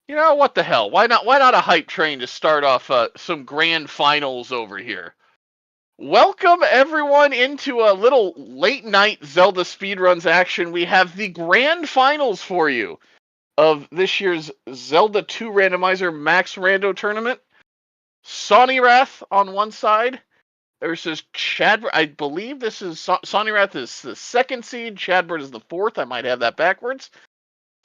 You know what the hell? Why not? Why not a hype train to start off some grand finals over here? Welcome everyone into a little late night Zelda speedruns action. We have the grand finals for you of this year's Zelda 2 Randomizer Max Rando tournament. Sawneyrath on one side versus Chadbert. I believe this is Sawneyrath is the second seed. Chadbert is the fourth. I might have that backwards.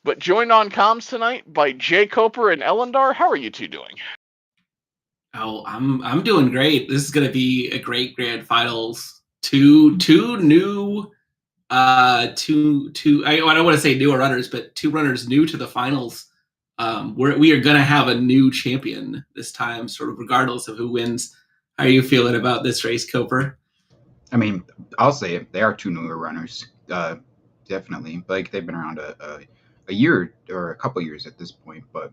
But joined on comms tonight by Jay Coper and Ellendar. How are you two doing? Oh, I'm doing great. This is going to be a great grand finals. Two new I don't want to say newer runners, but two runners new to the finals. We are going to have a new champion this time, sort of regardless of who wins. How are you feeling about this race, Coper? I mean, I'll say they are two newer runners, definitely. Like they've been around a year or a couple years at this point, but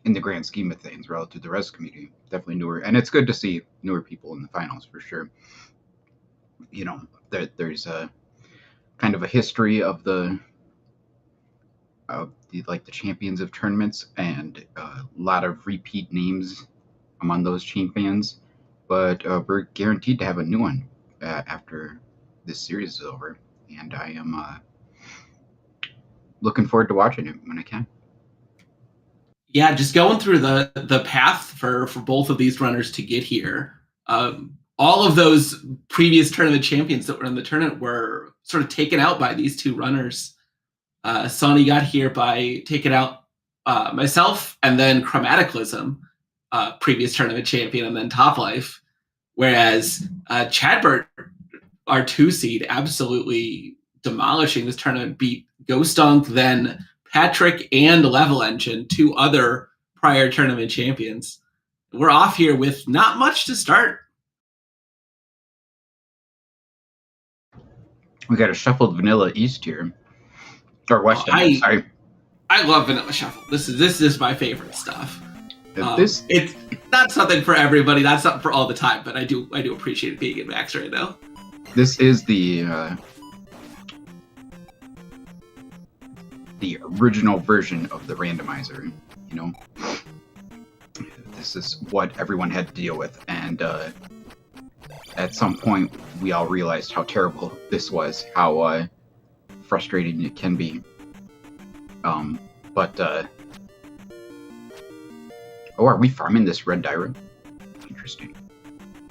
in the grand scheme of things, relative to the rest of the community, definitely newer. And it's good to see newer people in the finals for sure. You know, there's a kind of a history of the champions of tournaments and a lot of repeat names among those champions. But we're guaranteed to have a new one after this series is over, and I am looking forward to watching it when I can. Yeah, just going through the path for both of these runners to get here. All of those previous tournament champions that were in the tournament were sort of taken out by these two runners. Sonny got here by taking out myself and then Chromaticalism, previous tournament champion, and then Top Life. Whereas Chadbert, our 2 seed, absolutely demolishing this tournament, beat Ghostunk, then Patrick and Level Engine, 2 other prior tournament champions. We're off here with not much to start. We got a shuffled Vanilla East here. Or West End, sorry. I love Vanilla Shuffle. This is my favorite stuff. It's not something for everybody. That's something for all the time. But I do appreciate it being in Max right now. This is the original version of the randomizer. You know, this is what everyone had to deal with, and at some point we all realized how terrible this was, how frustrating it can be. Oh, are we farming this red diamond? Interesting.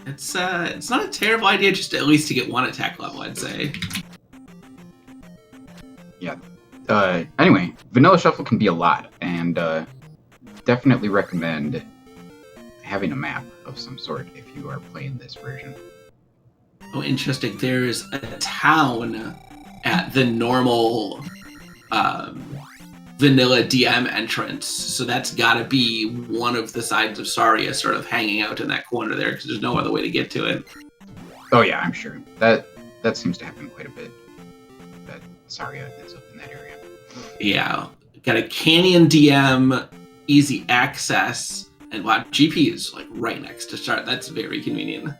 It's not a terrible idea, just at least to get 1 attack level, I'd say. Yeah. Anyway, Vanilla Shuffle can be a lot, and definitely recommend having a map of some sort if you are playing this version. Oh, interesting. There's a town at the normal vanilla DM entrance, so that's got to be one of the sides of Saria sort of hanging out in that corner there, because there's no other way to get to it. Oh yeah, I'm sure. That seems to happen quite a bit. That Saria is up in that area. Yeah. Got a canyon DM, easy access, and wow, GP is like right next to start. That's very convenient.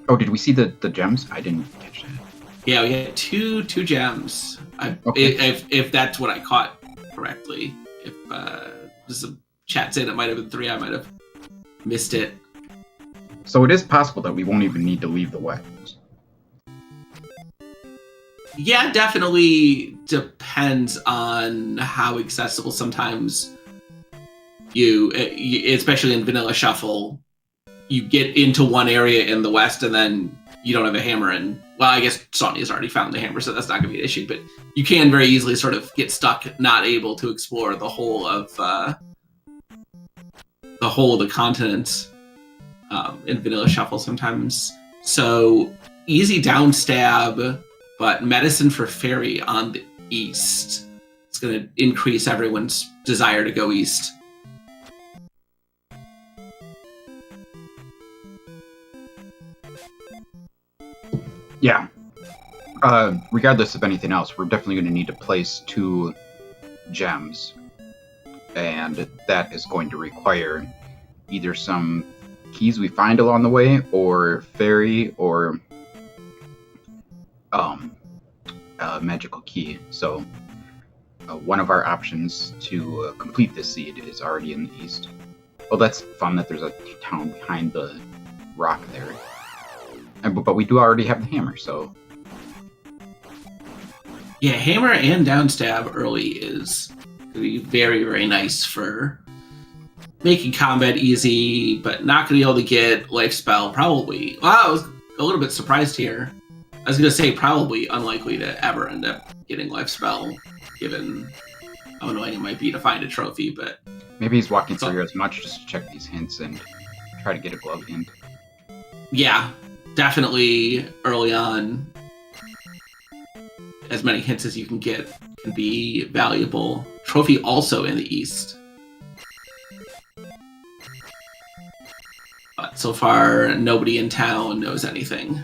Oh, did we see the gems? I didn't catch that. Yeah, we had two gems. Okay. If that's what I caught correctly. If this is a chat saying it might have been 3, I might have missed it. So it is possible that we won't even need to leave the wetlands. Yeah, definitely depends on how accessible sometimes you, especially in Vanilla Shuffle, you get into one area in the west and then you don't have a hammer, and well, I guess Sonya's already found the hammer, so that's not going to be an issue, but you can very easily sort of get stuck not able to explore the whole of the continent in Vanilla Shuffle sometimes. So easy down stab, but medicine for fairy on the east. It's going to increase everyone's desire to go east. Yeah. Regardless of anything else, we're definitely going to need to place 2 gems, and that is going to require either some keys we find along the way, or fairy, or a magical key. So one of our options to complete this seed is already in the east. Well, that's fun that there's a town behind the rock there. But we do already have the hammer, so... Yeah, hammer and downstab early is going to be very, very nice for making combat easy, but not going to be able to get life spell, probably. Well, I was a little bit surprised here. I was going to say probably unlikely to ever end up getting life spell, given how annoying it might be to find a trophy, but... Maybe he's walking through here as much just to check these hints and try to get a glove hint. Yeah, definitely early on. As many hints as you can get can be valuable. Trophy also in the east. But so far, nobody in town knows anything.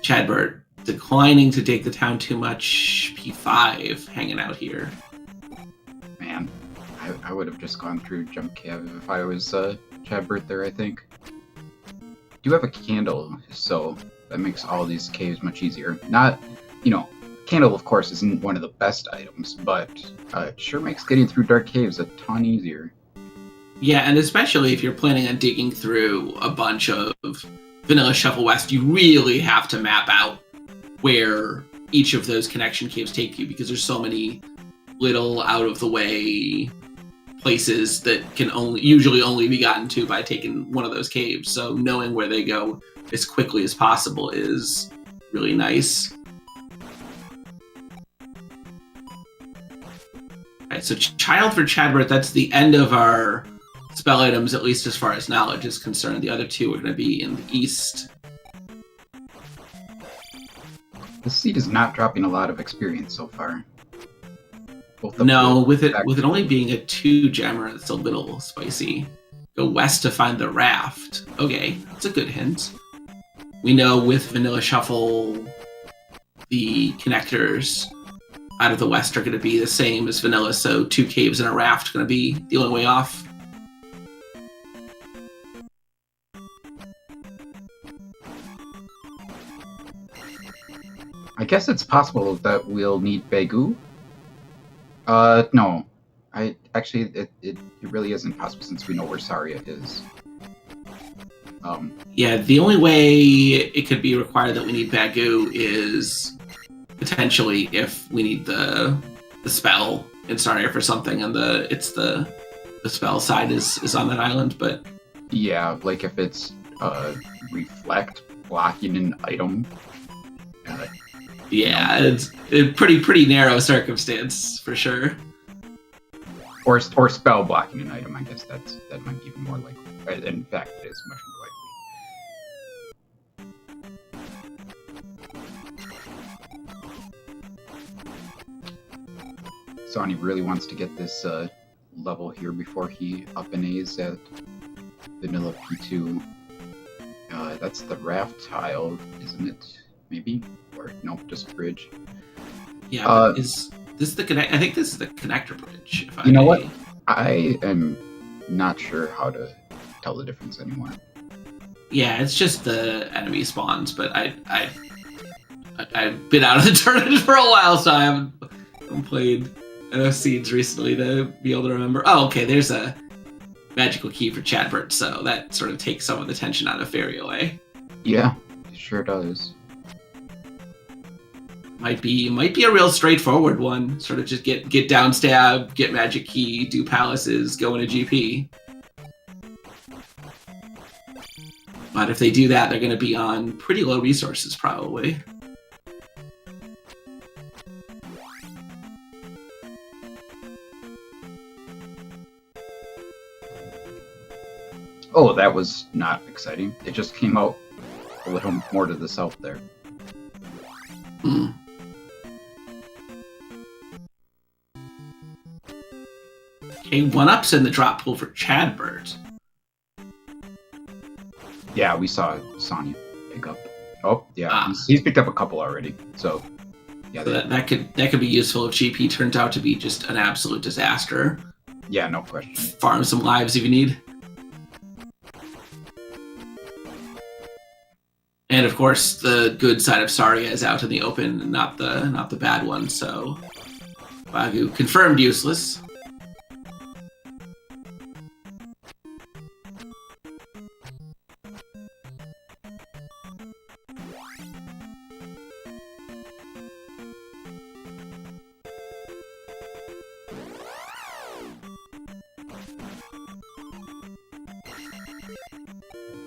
Chadbert declining to take the town too much. P5 hanging out here. Man, I would have just gone through jump cave if I was Chadbert there, I think. Do have a candle, so that makes all these caves much easier. Not, candle of course isn't one of the best items, but it sure makes getting through dark caves a ton easier. Yeah, and especially if you're planning on digging through a bunch of Vanilla Shuffle West, you really have to map out where each of those connection caves take you, because there's so many little out-of-the-way places that can usually only be gotten to by taking one of those caves. So knowing where they go as quickly as possible is really nice. Alright, so Child for Chadbert, that's the end of our spell items, at least as far as knowledge is concerned. The other two are going to be in the east. The seed is not dropping a lot of experience so far. No, with it only being a 2-gemmer, it's a little spicy. Go west to find the raft. Okay, that's a good hint. We know with Vanilla Shuffle, the connectors out of the west are going to be the same as Vanilla, so 2 caves and a raft are going to be the only way off. I guess it's possible that we'll need Begu. No. It really isn't possible since we know where Saria is. Yeah, the only way it could be required that we need Bagu is potentially if we need the spell in Saria for something, and the spell side is on that island, but... Yeah, like if it's reflect blocking an item. Yeah, it's a pretty narrow circumstance for sure. Or spell blocking an item. I guess that might be even more likely. In fact, it is much more likely. Sonny really wants to get this level here before he up and A's at Vanilla P2. That's the raft tile, isn't it? Maybe? Or nope, just bridge. Yeah, is this the connect? I think this is the connector bridge. You know what? I am not sure how to tell the difference anymore. Yeah, it's just the enemy spawns, but I've been out of the tournament for a while, so I haven't played enough seeds recently to be able to remember. Oh, okay, there's a magical key for Chadbert, so that sort of takes some of the tension out of Fairy away. Yeah, it sure does. Might be a real straightforward one. Sort of just get down stab, get magic key, do palaces, go into GP. But if they do that, they're going to be on pretty low resources, probably. Oh, that was not exciting. It just came out a little more to the south there. Hmm. Okay, 1-ups in the drop pool for Chadbert. Yeah, we saw Sonya pick up. Oh, yeah, he's picked up a couple already. So, yeah, so that could be useful if GP turns out to be just an absolute disaster. Yeah, no question. Farm some lives if you need. And of course, the good side of Saria is out in the open, and not the bad one. So Bagu confirmed useless.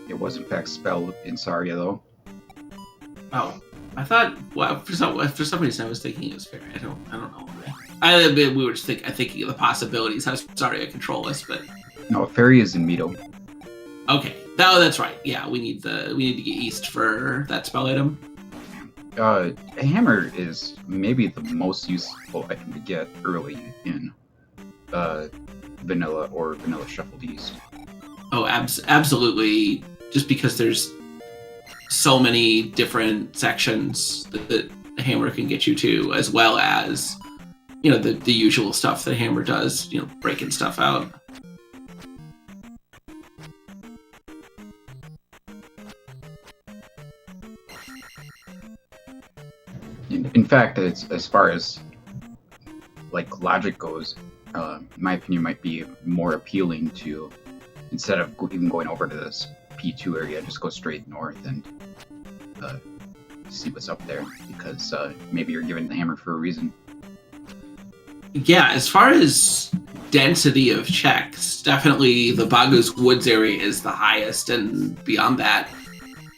It was in fact spelled in Saria though. Oh, I thought. Well, for some reason, I was thinking it was fairy. I don't know why. We were just thinking of the possibilities. How Saria control us, but No, fairy is in Mito. okay. Oh, that's right. Yeah, we need to get east for that spell item. A hammer is maybe the most useful item to get early in vanilla or vanilla shuffled east. Oh, absolutely. Just because there's so many different sections that a hammer can get you to, as well as, the usual stuff that a hammer does, breaking stuff out. In fact, it's as far as like logic goes, in my opinion, might be more appealing to, instead of even going over to this P2 area, just go straight north and see what's up there, because maybe you're given the hammer for a reason. Yeah, as far as density of checks, definitely the Bagu's Woods area is the highest, and beyond that,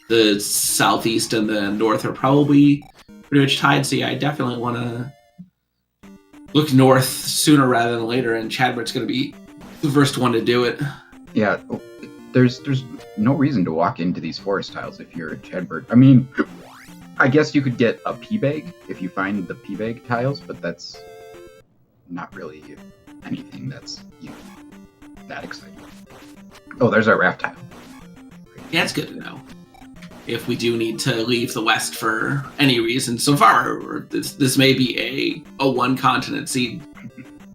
the southeast and the north are probably pretty much tied. So yeah, I definitely want to look north sooner rather than later, and Chadbert's going to be the first one to do it. Yeah, there's no reason to walk into these forest tiles if you're a Chadbert. I mean, I guess you could get a P-bag if you find the P-bag tiles, but that's not really anything that's that exciting. Oh, there's our raft tile. Yeah, it's good to know. If we do need to leave the West for any reason, so far this may be a one continent seed.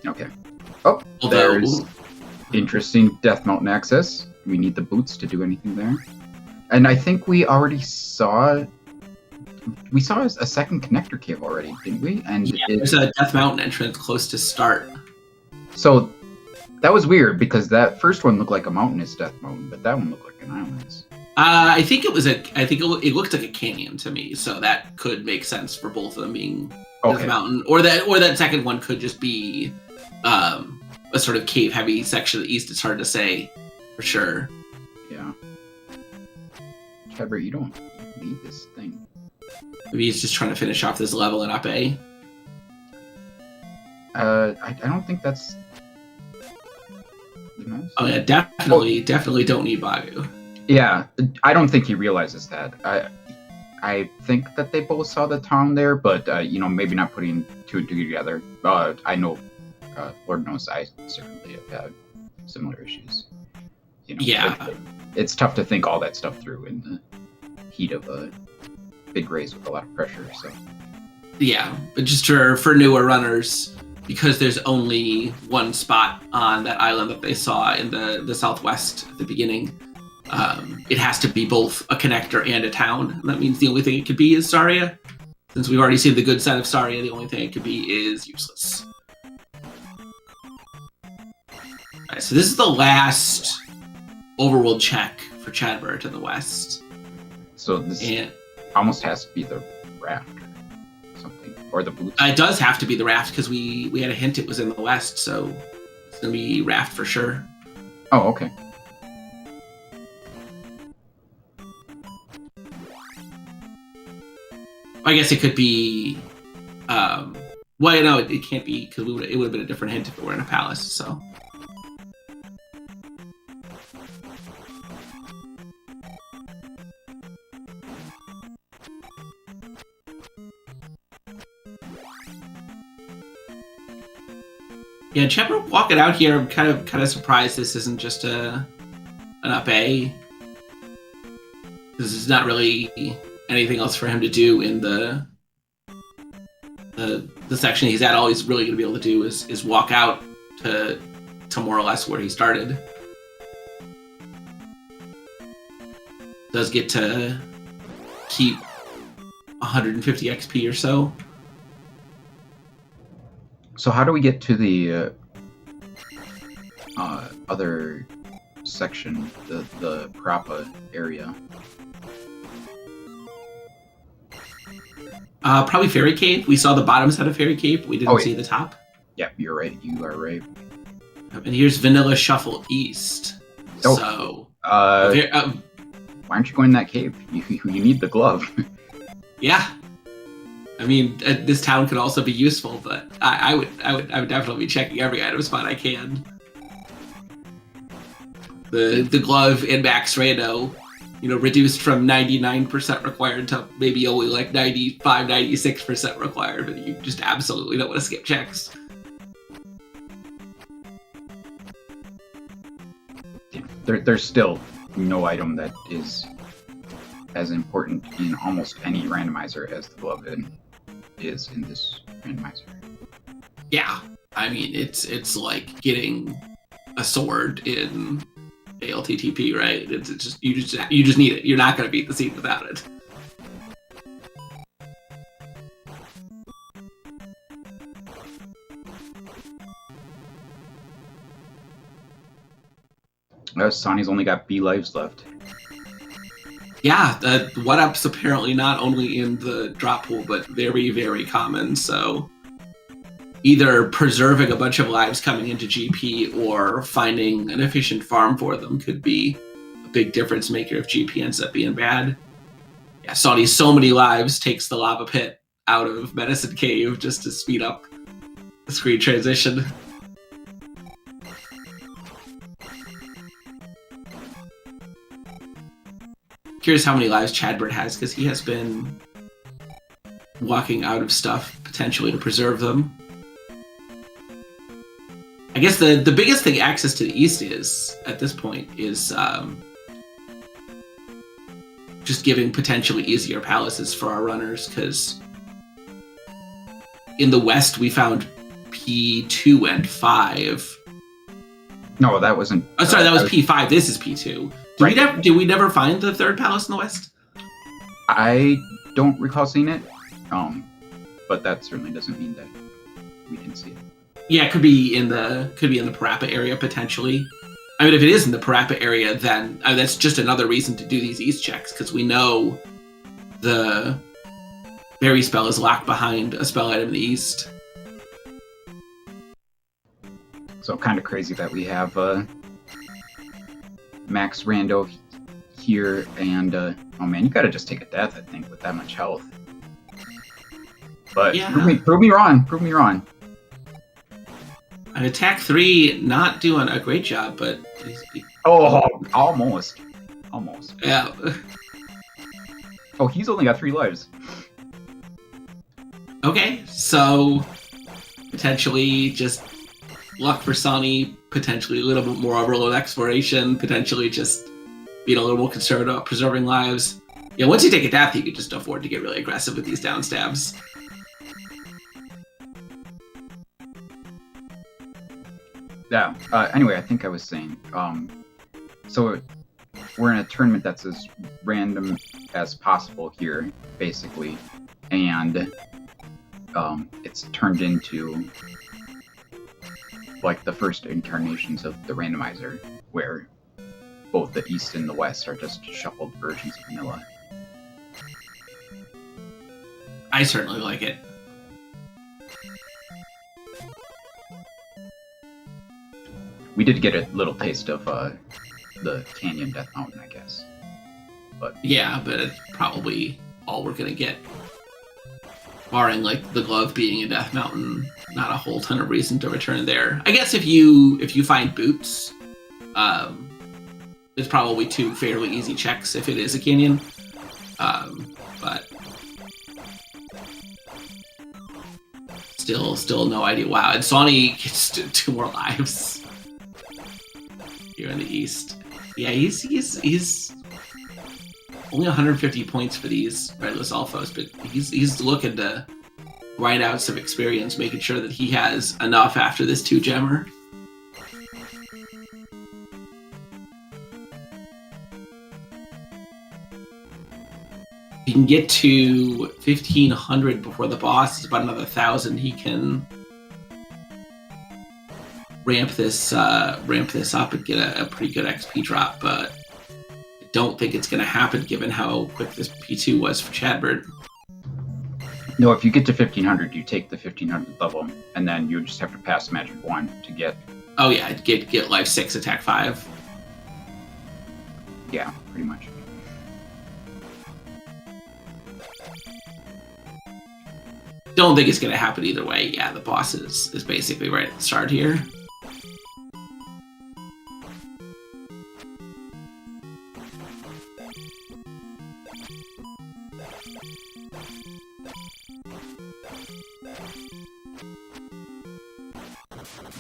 Okay. Oh, there's interesting Death Mountain access. We need the boots to do anything there. And I think we already saw a second connector cave already, didn't we? And yeah, there's a Death Mountain entrance close to start. So that was weird, because that first one looked like a mountainous Death Mountain, but that one looked like an island's. I think it looked like a canyon to me, so that could make sense for both of them being Death Mountain, or that second one could just be a sort of cave-heavy section of the east. It's hard to say for sure. Yeah. Chadbert, you don't need this thing. Maybe he's just trying to finish off this level in up A. I don't think that's. Oh yeah, definitely don't need Bagu. Yeah, I don't think he realizes that. I think that they both saw the town there, but maybe not putting two and two together. I know, Lord knows, I certainly have had similar issues. Yeah, it's tough to think all that stuff through in the heat of a big race with a lot of pressure. So yeah, but just for newer runners, because there's only one spot on that island that they saw in the southwest at the beginning. It has to be both a connector and a town. And that means the only thing it could be is Saria. Since we've already seen the good side of Saria, the only thing it could be is useless. Alright, so this is the last overworld check for Chadbert in the west. So this almost has to be the raft or something, or the boots. It does have to be the raft, because we had a hint it was in the west, so it's going to be raft for sure. Oh, okay. I guess it could be. Well, no, it can't be, because it would have been a different hint if it were in a palace. So. Yeah, Chadbert walking out here. I'm kind of surprised this isn't just an up A. This is not really anything else for him to do in the section he's at. All he's really going to be able to do is walk out to more or less where he started. Does get to keep 150 XP or so. So how do we get to the other section, the Parappa area? Probably Fairy Cave. We saw the bottom side of Fairy Cave. We didn't see the top. Yeah, you're right. You are right. And here's Vanilla Shuffle East. Oh. So, why aren't you going in that cave? You need the glove. Yeah. I mean, this town could also be useful, but I would definitely be checking every item spot I can. The glove in Max Rando, reduced from 99% required to maybe only like 95, 96% required, but you just absolutely don't want to skip checks. There's still no item that is as important in almost any randomizer as the glove is in this randomizer. Yeah, I mean it's like getting a sword in ALTTP, right? It's just you just need it. You're not going to beat the scene without it. Sonny's only got B lives left. Yeah, one-up's apparently not only in the drop pool, but very, very common, so either preserving a bunch of lives coming into GP or finding an efficient farm for them could be a big difference maker if GP ends up being bad. Yeah, Sonny's so many lives takes the lava pit out of Medicine Cave just to speed up the screen transition. Curious how many lives Chadbert has, because he has been walking out of stuff potentially to preserve them. I guess the biggest thing access to the east is, at this point, is just giving potentially easier palaces for our runners, because in the west we found P2 and 5. No, that wasn't... Oh, sorry, that was P5. This is P2. Did we never find the third palace in the west? I don't recall seeing it, but that certainly doesn't mean that we didn't see it. Yeah, it could be in the Parappa area potentially. I mean, if it is in the Parappa area, then that's just another reason to do these east checks, because we know the berry spell is locked behind a spell item in the east. So kind of crazy that we have Max Rando here, and oh man, you gotta just take a death, I think, with that much health. But yeah. prove me wrong. An attack 3 not doing a great job, but almost. Yeah. Oh, he's only got 3 lives. Okay, so potentially just luck for Sonny, potentially a little bit more overload exploration, potentially just being a little more conservative about preserving lives. Yeah, once you take a death, you can just afford to get really aggressive with these down stabs. Yeah, anyway, I think I was saying, so we're in a tournament that's as random as possible here, basically, and it's turned into like the first incarnations of the randomizer, where both the east and the west are just shuffled versions of vanilla. I certainly like it. We did get a little taste of the Canyon Death Mountain, I guess. But yeah, but it's probably all we're gonna get. Barring like the glove being in Death Mountain, not a whole ton of reason to return there. I guess if you find boots, it's probably 2 fairly easy checks if it is a canyon. But still no idea. Wow, and Sawney gets 2 more lives here in the east. Yeah, he's only 150 points for these Redless Alphas, but he's looking to grind out some experience, making sure that he has enough after this 2-gemmer. He can can get to 1,500 before the boss, it's about another 1,000. He can ramp this up and get a pretty good XP drop, but I don't think it's going to happen given how quick this P2 was for Chadbert. No, if you get to 1,500, you take the 1,500 level, and then you just have to pass Magic 1 to get... Oh yeah, get Life 6, Attack 5. Yeah, pretty much. Don't think it's going to happen either way. Yeah, the boss is basically right at the start here.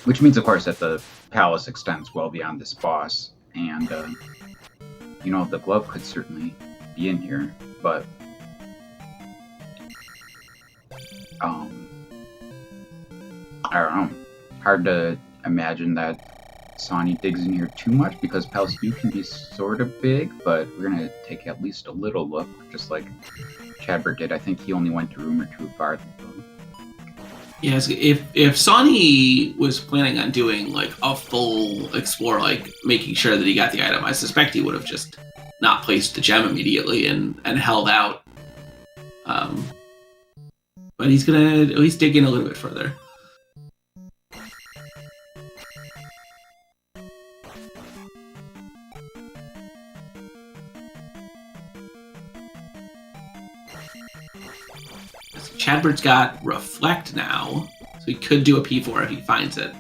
Which means, of course, that the palace extends well beyond this boss, and, you know, the glove could certainly be in here, but, I don't know. Hard to imagine that Sawney digs in here too much, because Palace View can be sort of big, but we're gonna take at least a little look, just like Chadbert did. I think he only went a room or two farther, though. Yes, if Sawney was planning on doing like a full explore, like making sure that he got the item, I suspect he would have just not placed the gem immediately and held out. But he's gonna at least dig in a little bit further. Chadbert's got Reflect now, so he could do a P4 if he finds it.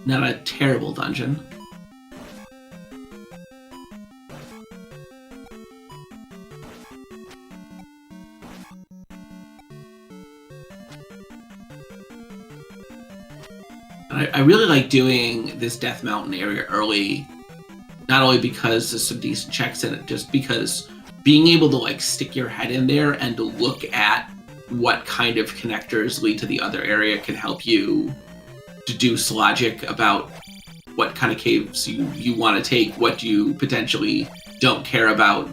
Not a terrible dungeon. I really like doing this Death Mountain area early, not only because there's some decent checks in it, just because being able to like stick your head in there and to look at what kind of connectors lead to the other area can help you deduce logic about what kind of caves you want to take, what you potentially don't care about.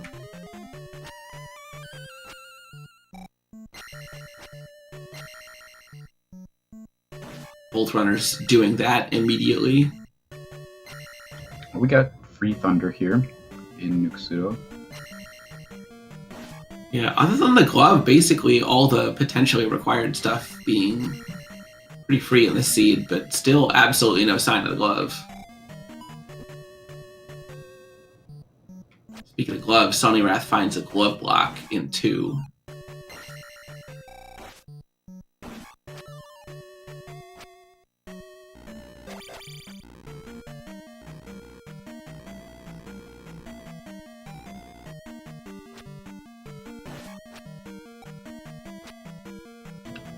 Both runners doing that immediately. We got Free Thunder here in Nuxudo. Yeah, other than the glove, basically all the potentially required stuff being pretty free in the seed, but still absolutely no sign of the glove. Speaking of gloves, Sawneyrath finds a glove block in 2.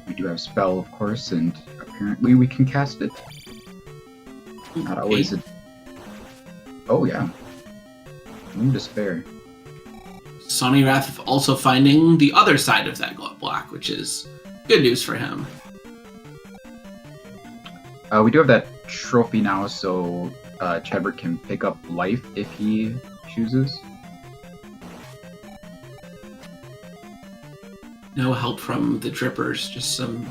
We do have a spell, of course, and apparently we can cast it. Not always a... Oh, yeah. Moon Despair. Sawneyrath also finding the other side of that glove block, which is good news for him. We do have that trophy now, so Chadbert can pick up life if he chooses. No help from the drippers, just some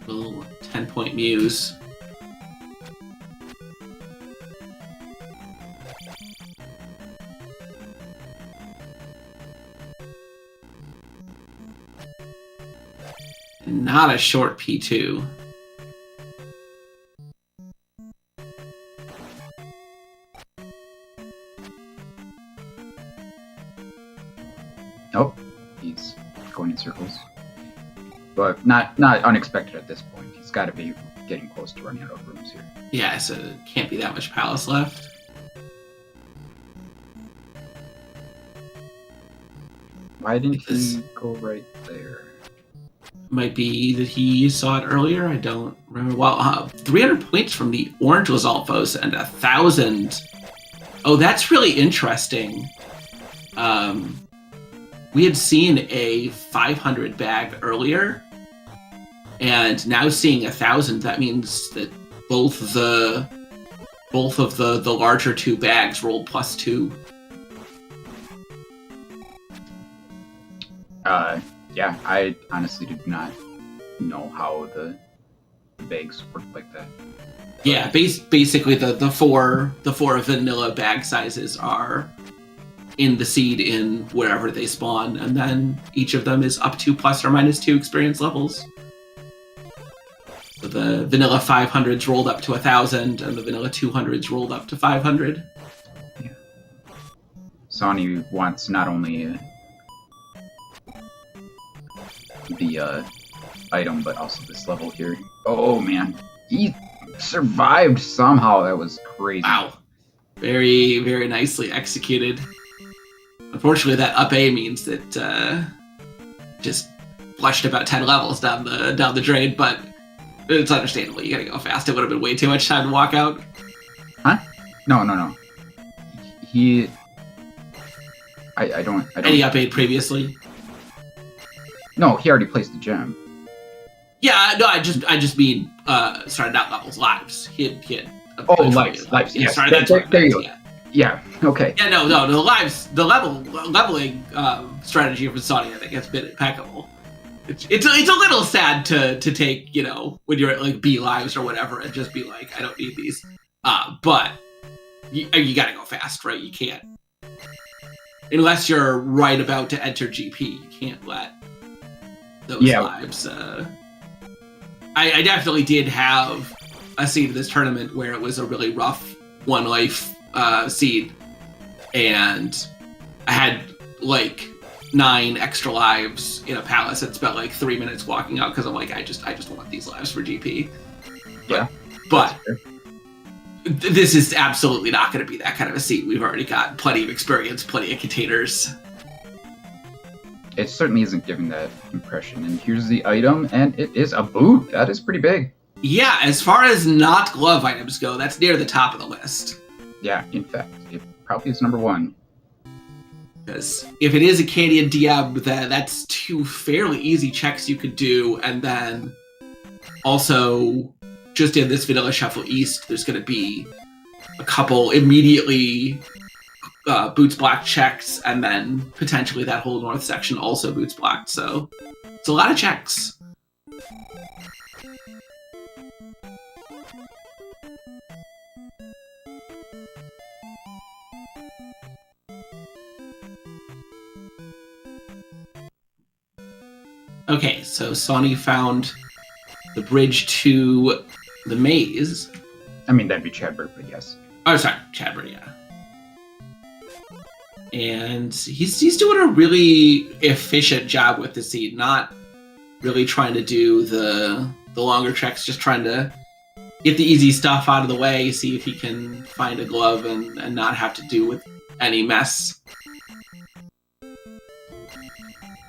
little 10-point muse. Not a short P2. Nope, he's going in circles. But not unexpected at this point. He's got to be getting close to running out of rooms here. Yeah, so can't be that much palace left. Why didn't he go right there? Might be that he saw it earlier. I don't remember. Well, 300 points from the orange Lizalfos and 1,000. Oh, that's really interesting. We had seen a 500 bag earlier, and now seeing 1,000. That means that both of the larger 2 bags rolled +2. Yeah, I honestly did not know how the bags work like that. Yeah, basically the four vanilla bag sizes are in the seed in wherever they spawn, and then each of them is up to plus or minus 2 experience levels. So the vanilla 500s rolled up to 1,000, and the vanilla 200s rolled up to 500. Yeah. Sawney wants not only the item, but also this level here. Oh man, he survived somehow. That was crazy. Wow. Very, very nicely executed. Unfortunately, that up A means that just flushed about 10 levels down the drain, but it's understandable. You gotta go fast. It would have been way too much time to walk out. Huh? No. I don't. And he up A'd previously. No, he already placed the gem. Yeah, no, I just mean started out levels lives. He had lives. Yeah, yes. There you go. Yeah. Okay. Yeah, no, the lives, the leveling strategy for Sawney, I think, has been impeccable. It's a little sad to take, when you're at like B lives or whatever, and just be like, I don't need these. But you gotta go fast, right? You can't, unless you're right about to enter GP, you can't let those lives. I definitely did have a seed in this tournament where it was a really rough 1 life seed, and I had like 9 extra lives in a palace and spent like 3 minutes walking out because I'm like, I just want these lives for GP. But this is absolutely not going to be that kind of a seed. We've already got plenty of experience, plenty of containers. It certainly isn't giving that impression. And here's the item, and it is a boot. That is pretty big. Yeah, as far as not glove items go, that's near the top of the list. Yeah, in fact, it probably is number 1. Because if it is a Canadian DM, that's 2 fairly easy checks you could do, and then also just in this Vanilla Shuffle East, there's going to be a couple immediately boots blocked checks, and then potentially that whole north section also boots blocked. So it's a lot of checks. Okay, so Sawney found the bridge to the maze. I mean, that'd be Chadbert, but yes. Oh, sorry, Chadbert, yeah. And he's doing a really efficient job with the seed, not really trying to do the longer treks, just trying to get the easy stuff out of the way, see if he can find a glove and not have to do with any mess.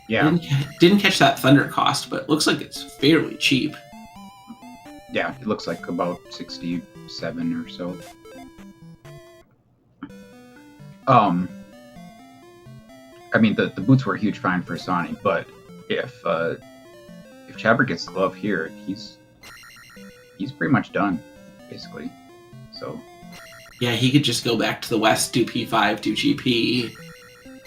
Yeah. Didn't catch that thunder cost, but looks like it's fairly cheap. Yeah, it looks like about 67 or so. I mean, the boots were a huge find for Sawney, but if Chadbert gets the glove here, he's pretty much done, basically. So. Yeah, he could just go back to the west, do P5, do GP.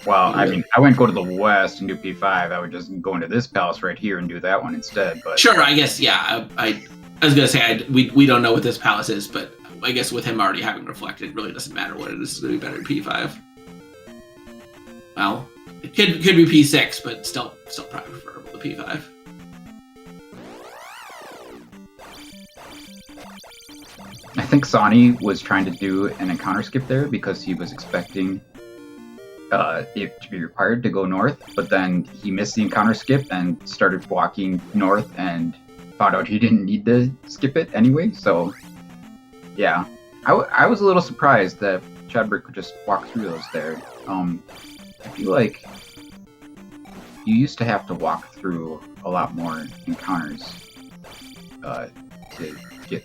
Well, I mean, I wouldn't go to the west and do P5. I would just go into this palace right here and do that one instead. But sure, I guess, yeah. I was gonna say we don't know what this palace is, but I guess with him already having reflected, it really doesn't matter what it is. It's gonna be better than P5. Well, it could be P6, but still probably preferable to P5. I think Sawney was trying to do an encounter skip there because he was expecting it to be required to go north, but then he missed the encounter skip and started walking north and found out he didn't need to skip it anyway. So, yeah, I was a little surprised that Chadbert could just walk through those there. I feel like you used to have to walk through a lot more encounters to get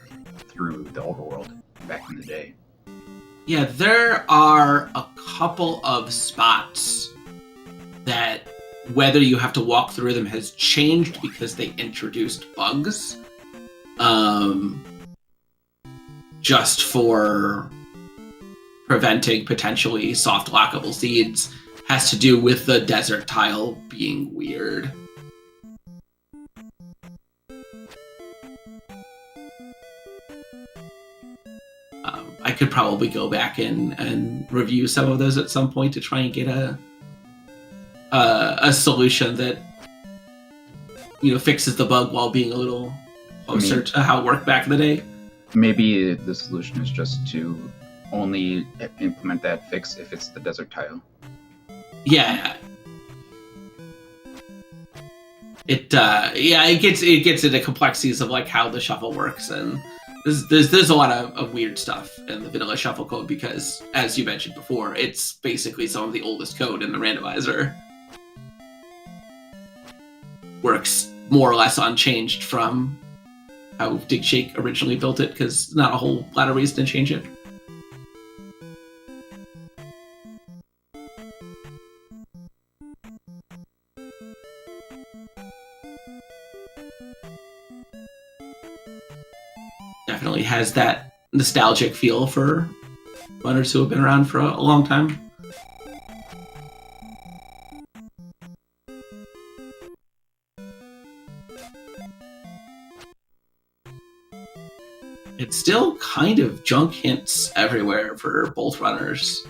through the overworld back in the day. Yeah, there are a couple of spots that whether you have to walk through them has changed because they introduced bugs. Just for preventing potentially soft lockable seeds. has to do with the desert tile being weird. I could probably go back and review some of those at some point to try and get a solution that fixes the bug while being a little closer to how it worked back in the day. Maybe the solution is just to only implement that fix if it's the desert tile. Yeah. It gets into complexities of like how the shuffle works, and there's a lot of weird stuff in the vanilla shuffle code because, as you mentioned before, it's basically some of the oldest code in the randomizer. Works more or less unchanged from how Dig Shake originally built it, because not a whole lot of reason to change it. Definitely has that nostalgic feel for runners who have been around for a long time. It's still kind of junk hints everywhere for both runners.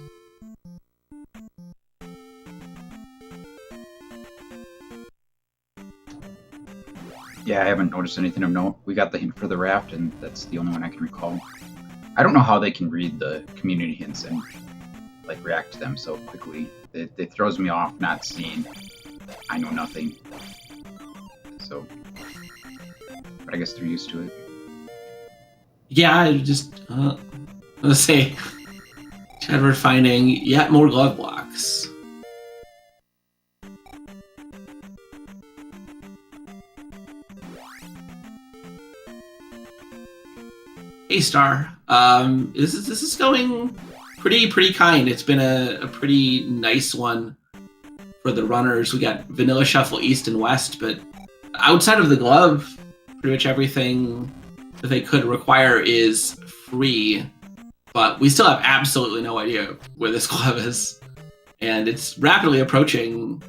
Yeah, I haven't noticed anything of note. We got the hint for the raft, and that's the only one I can recall. I don't know how they can read the community hints and like react to them so quickly. It throws me off not seeing I know nothing. So, but I guess they're used to it. Yeah, I just let's say Chadbert finding yet more glove blocks. Hey Star, this is going pretty kind. It's been a pretty nice one for the runners. We got Vanilla Shuffle East and West, but outside of the glove, pretty much everything that they could require is free. But we still have absolutely no idea where this glove is, and it's rapidly approaching,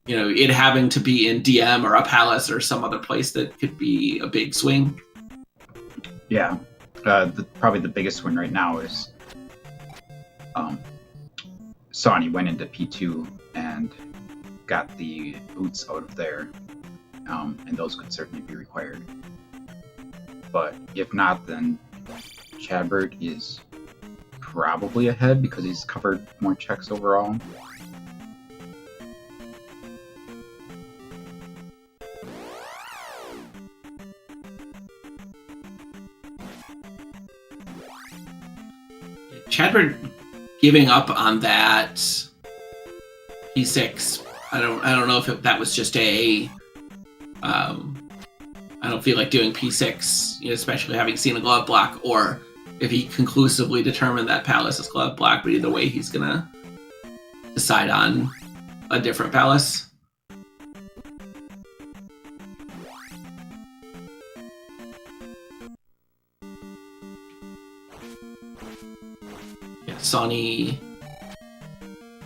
it having to be in DM or a palace or some other place that could be a big swing. Yeah. Probably the biggest one right now is Sawney went into P2 and got the boots out of there, and those could certainly be required. But if not, then Chadbert is probably ahead because he's covered more checks overall. Chadbert giving up on that P6. I don't know if that was just I don't feel like doing P6, especially having seen a glove block, or if he conclusively determined that palace is glove block. But either way, he's gonna decide on a different palace. Sawney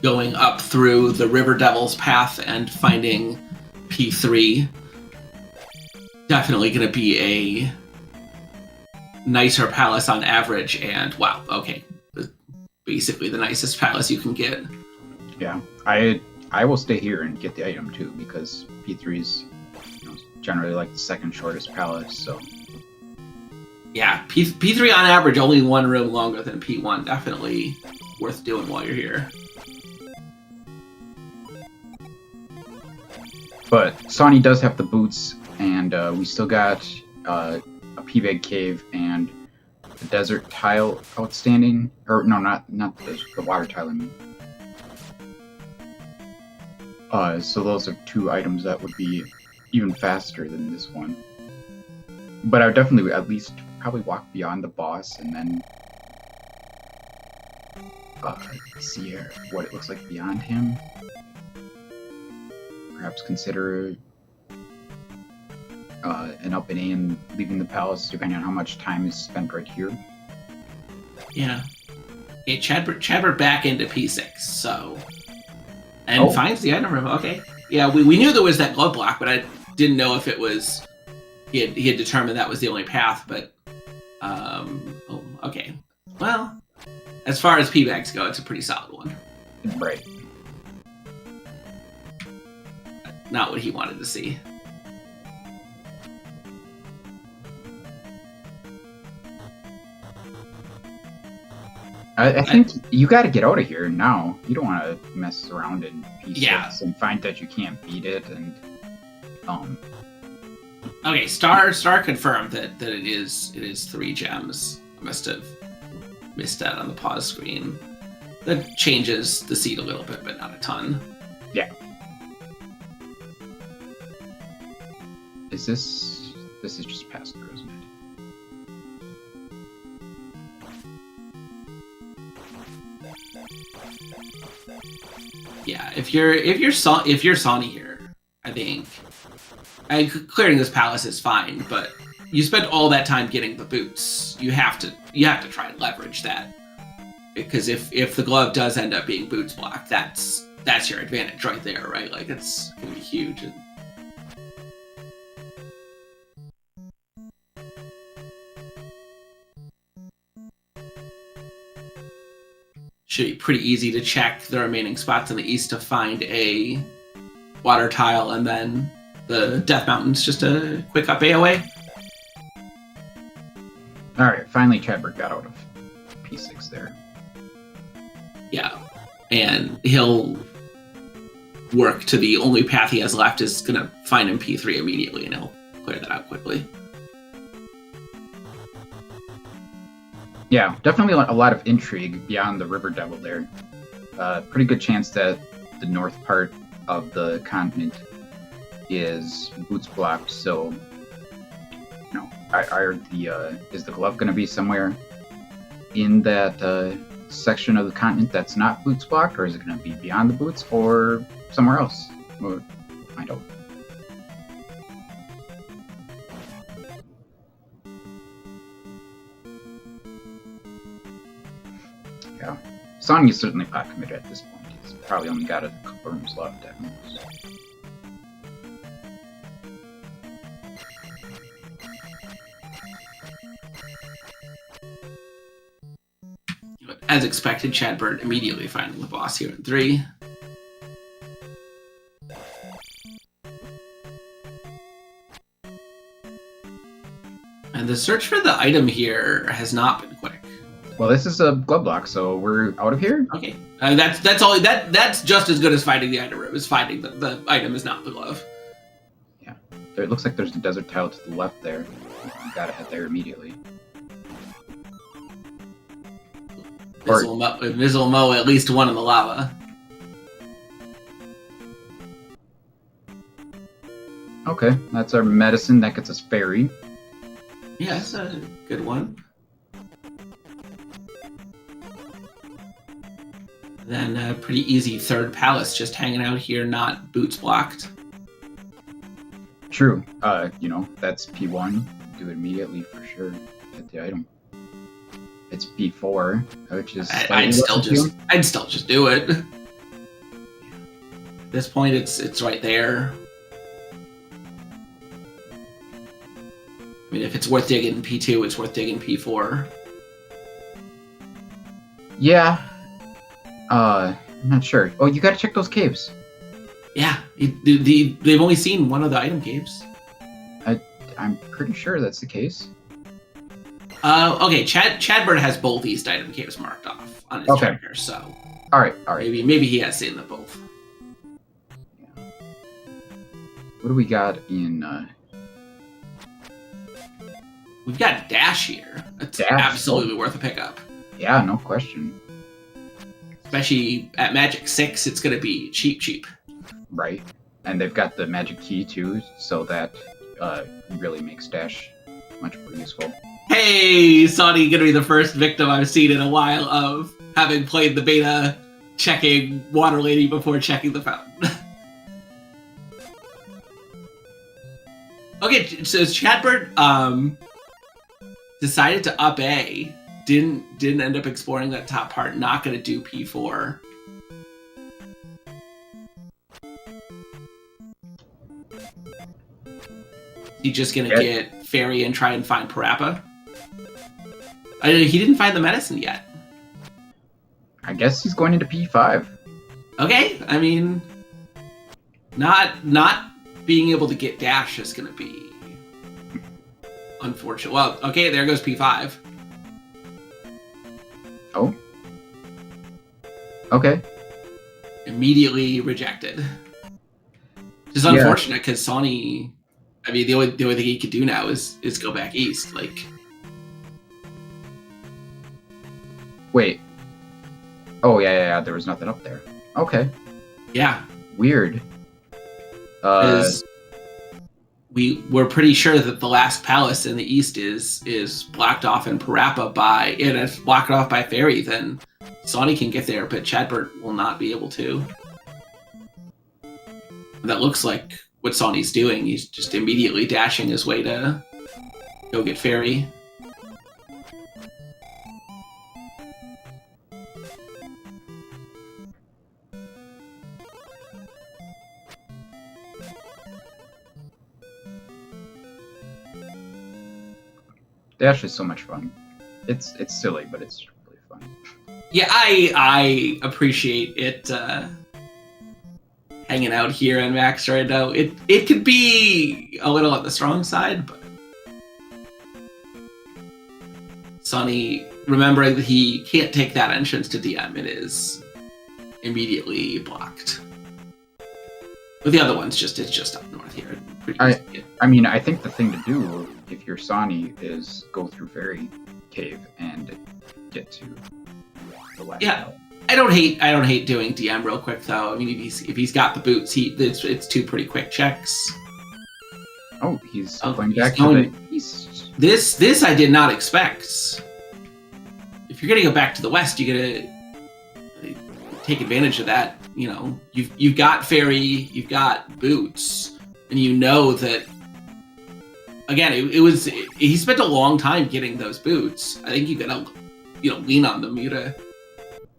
going up through the River Devil's path and finding P3. Definitely going to be a nicer palace on average, and wow, okay. Basically the nicest palace you can get. Yeah, I will stay here and get the item too, because P3's generally like the second shortest palace, so... Yeah, P3 on average only one room longer than P1. Definitely worth doing while you're here. But Sawney does have the boots, and we still got a P-Bag Cave and the desert tile outstanding. Or no, not the water tile, I mean. So those are two items that would be even faster than this one. But I would definitely at least probably walk beyond the boss and then see what it looks like beyond him. Perhaps consider an up and A and leaving the palace, depending on how much time is spent right here. Yeah. Okay, Chadbert back into P6, so And finds the item room. Okay. Yeah, we knew there was that glove block, but I didn't know if it was he had determined that was the only path. But okay. Well, as far as P-bags go, it's a pretty solid one. Right. Not what he wanted to see. I think you got to get out of here now. You don't want to mess around in P6 and find that you can't beat it. And okay, Star confirmed that it is 3 gems. I must have missed that on the pause screen. That changes the seed a little bit, but not a ton. Yeah. Is this is just past through, isn't it? Yeah, if you're Sawney here, I think clearing this palace is fine, but you spent all that time getting the boots. You have to try and leverage that, because if the glove does end up being boots blocked, that's your advantage right there, right? Like, it's gonna be huge. And should be pretty easy to check the remaining spots in the east to find a water tile, and then the Death Mountain's just a quick up AOA. Alright, finally Chadbert got out of P6 there. Yeah, and he'll work to the only path he has left is going to find him P3 immediately, and he'll clear that out quickly. Yeah, definitely a lot of intrigue beyond the River Devil there. Pretty good chance that the north part of the continent is boots blocked, so you know, is the glove going to be somewhere in that section of the continent that's not boots blocked, or is it going to be beyond the boots, or somewhere else? We'll find out. Yeah, Sonya's certainly pot committed at this point. He's probably only got a couple rooms left at most. As expected, Chadbert immediately finding the boss here in 3. And the search for the item here has not been quick. Well, this is a glove block, so we're out of here. Okay, that's all. That's just as good as finding the item room. Is finding the item is not the glove. Yeah, it looks like there's a desert tile to the left there. You gotta head there immediately. Visual Mo at least one in the lava. Okay, that's our medicine. That gets us fairy. Yeah, that's a good one. Then a pretty easy third palace, just hanging out here, not boots blocked. True. You know, that's P1. Do it immediately for sure. Get the item. It's P4, which is. I'd still just do it. At this point, it's right there. I mean, if it's worth digging P2, it's worth digging P4. Yeah. I'm not sure. Oh, you gotta check those caves. Yeah, they've only seen one of the item caves. I'm pretty sure that's the case. Okay, Chadbert has both East item caves marked off on his tracker, so all right. Maybe he has seen them both. Yeah. What do we got in? We've got Dash here. That's absolutely worth a pickup. Yeah, no question. Especially at Magic 6, it's going to be cheap. Right, and they've got the magic key too, so that really makes Dash much more useful. Hey, Sawney gonna be the first victim I've seen in a while of having played the beta, checking Water Lady before checking the fountain. Okay, so Chadbert decided to up A, didn't end up exploring that top part, not gonna do P4. He's just gonna get Fairy and try and find Parappa. He didn't find the medicine yet. I guess he's going into P5. Okay, I mean, not being able to get dash is gonna be unfortunate. Well, okay, there goes P5. Oh. Okay. Immediately rejected. Just unfortunate because Sony. I mean, the only thing he could do now is go back east. Like, wait. Oh yeah. There was nothing up there. Okay. Yeah. Weird. We're pretty sure that the last palace in the east is blocked off in Parappa by, and if blocked off by Fairy, then Sony can get there, but Chadbert will not be able to. That looks like what Sony's doing. He's just immediately dashing his way to go get Fairy. Dash is so much fun. It's silly, but it's really fun. Yeah, I appreciate it. Hanging out here in Max Rando, it could be a little on the strong side, but Sony, remembering that he can't take that entrance to DM, it is immediately blocked. But the other one's it's just up north here. I mean, I think the thing to do if you're Sony is go through Fairy Cave and get to the left. Yeah. I don't hate doing DM real quick though. I mean, if he's got the boots, it's two pretty quick checks. Oh, he's going back to the east. This I did not expect. If you're gonna go back to the west, you gotta take advantage of that. You know, you've got Fairy, you've got boots, and you know that. Again, he spent a long time getting those boots. I think you gotta, lean on them. You gotta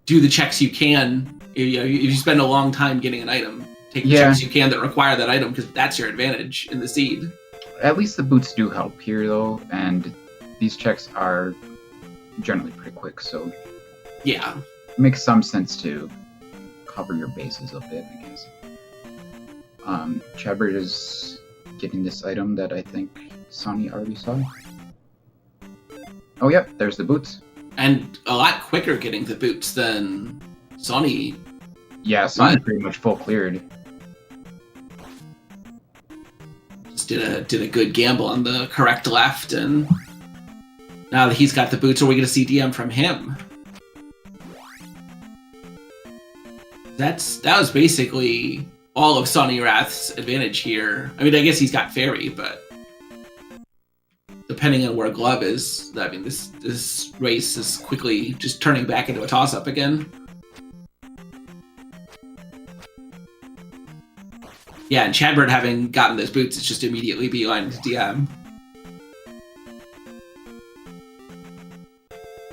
do the checks you can. If you spend a long time getting an item, take the checks you can that require that item, because that's your advantage in the seed. At least the boots do help here, though, and these checks are generally pretty quick, so yeah, it makes some sense to cover your bases a bit, I guess. Chadbert is getting this item that I think Sony already saw. Oh, yep, there's the boots. And a lot quicker getting the boots than Sony. Yeah, Sony pretty much full cleared. Just did a good gamble on the correct left, and now that he's got the boots, are we going to see DM from him? That was basically all of Sawneyrath's advantage here. I mean, I guess he's got Fairy, but depending on where Glove is, I mean, this race is quickly just turning back into a toss-up again. Yeah, and Chadbert having gotten those boots, it's just immediately beeline to DM.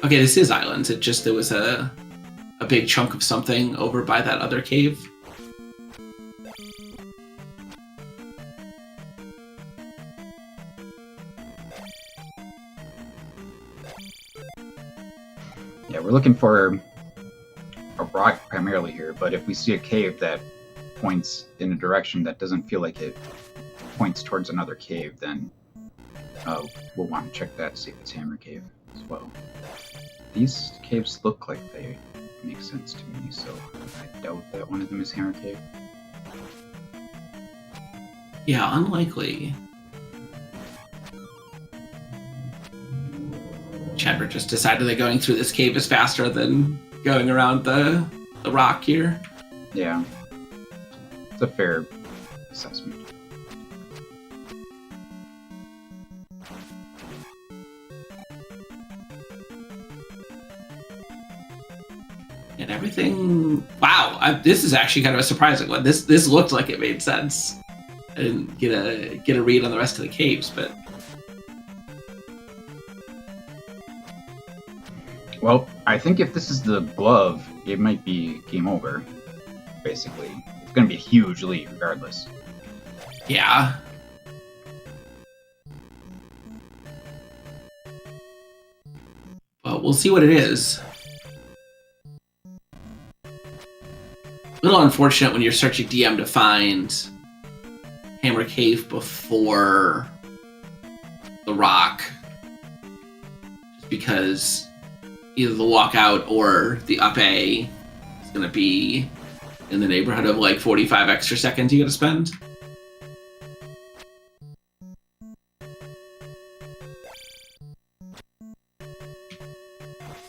Okay, this is Islands. There was a big chunk of something over by that other cave. Yeah, we're looking for a rock primarily here, but if we see a cave that points in a direction that doesn't feel like it points towards another cave, then we'll want to check that, see if it's Hammer Cave as well. These caves look like they make sense to me, so I doubt that one of them is Hammer Cave. Yeah, unlikely. Chadbert just decided that going through this cave is faster than going around the rock here. Yeah. It's a fair assessment. And everything... Wow, this is actually kind of a surprising one. This looked like it made sense. I didn't get a read on the rest of the caves, but... Well, I think if this is the glove, it might be game over, basically. going to be a huge lead regardless. Yeah. But we'll see what it is. A little unfortunate when you're searching DM to find Hammer Cave before the rock. Just because either the walkout or the up A is going to be in the neighborhood of like 45 extra seconds you got to spend.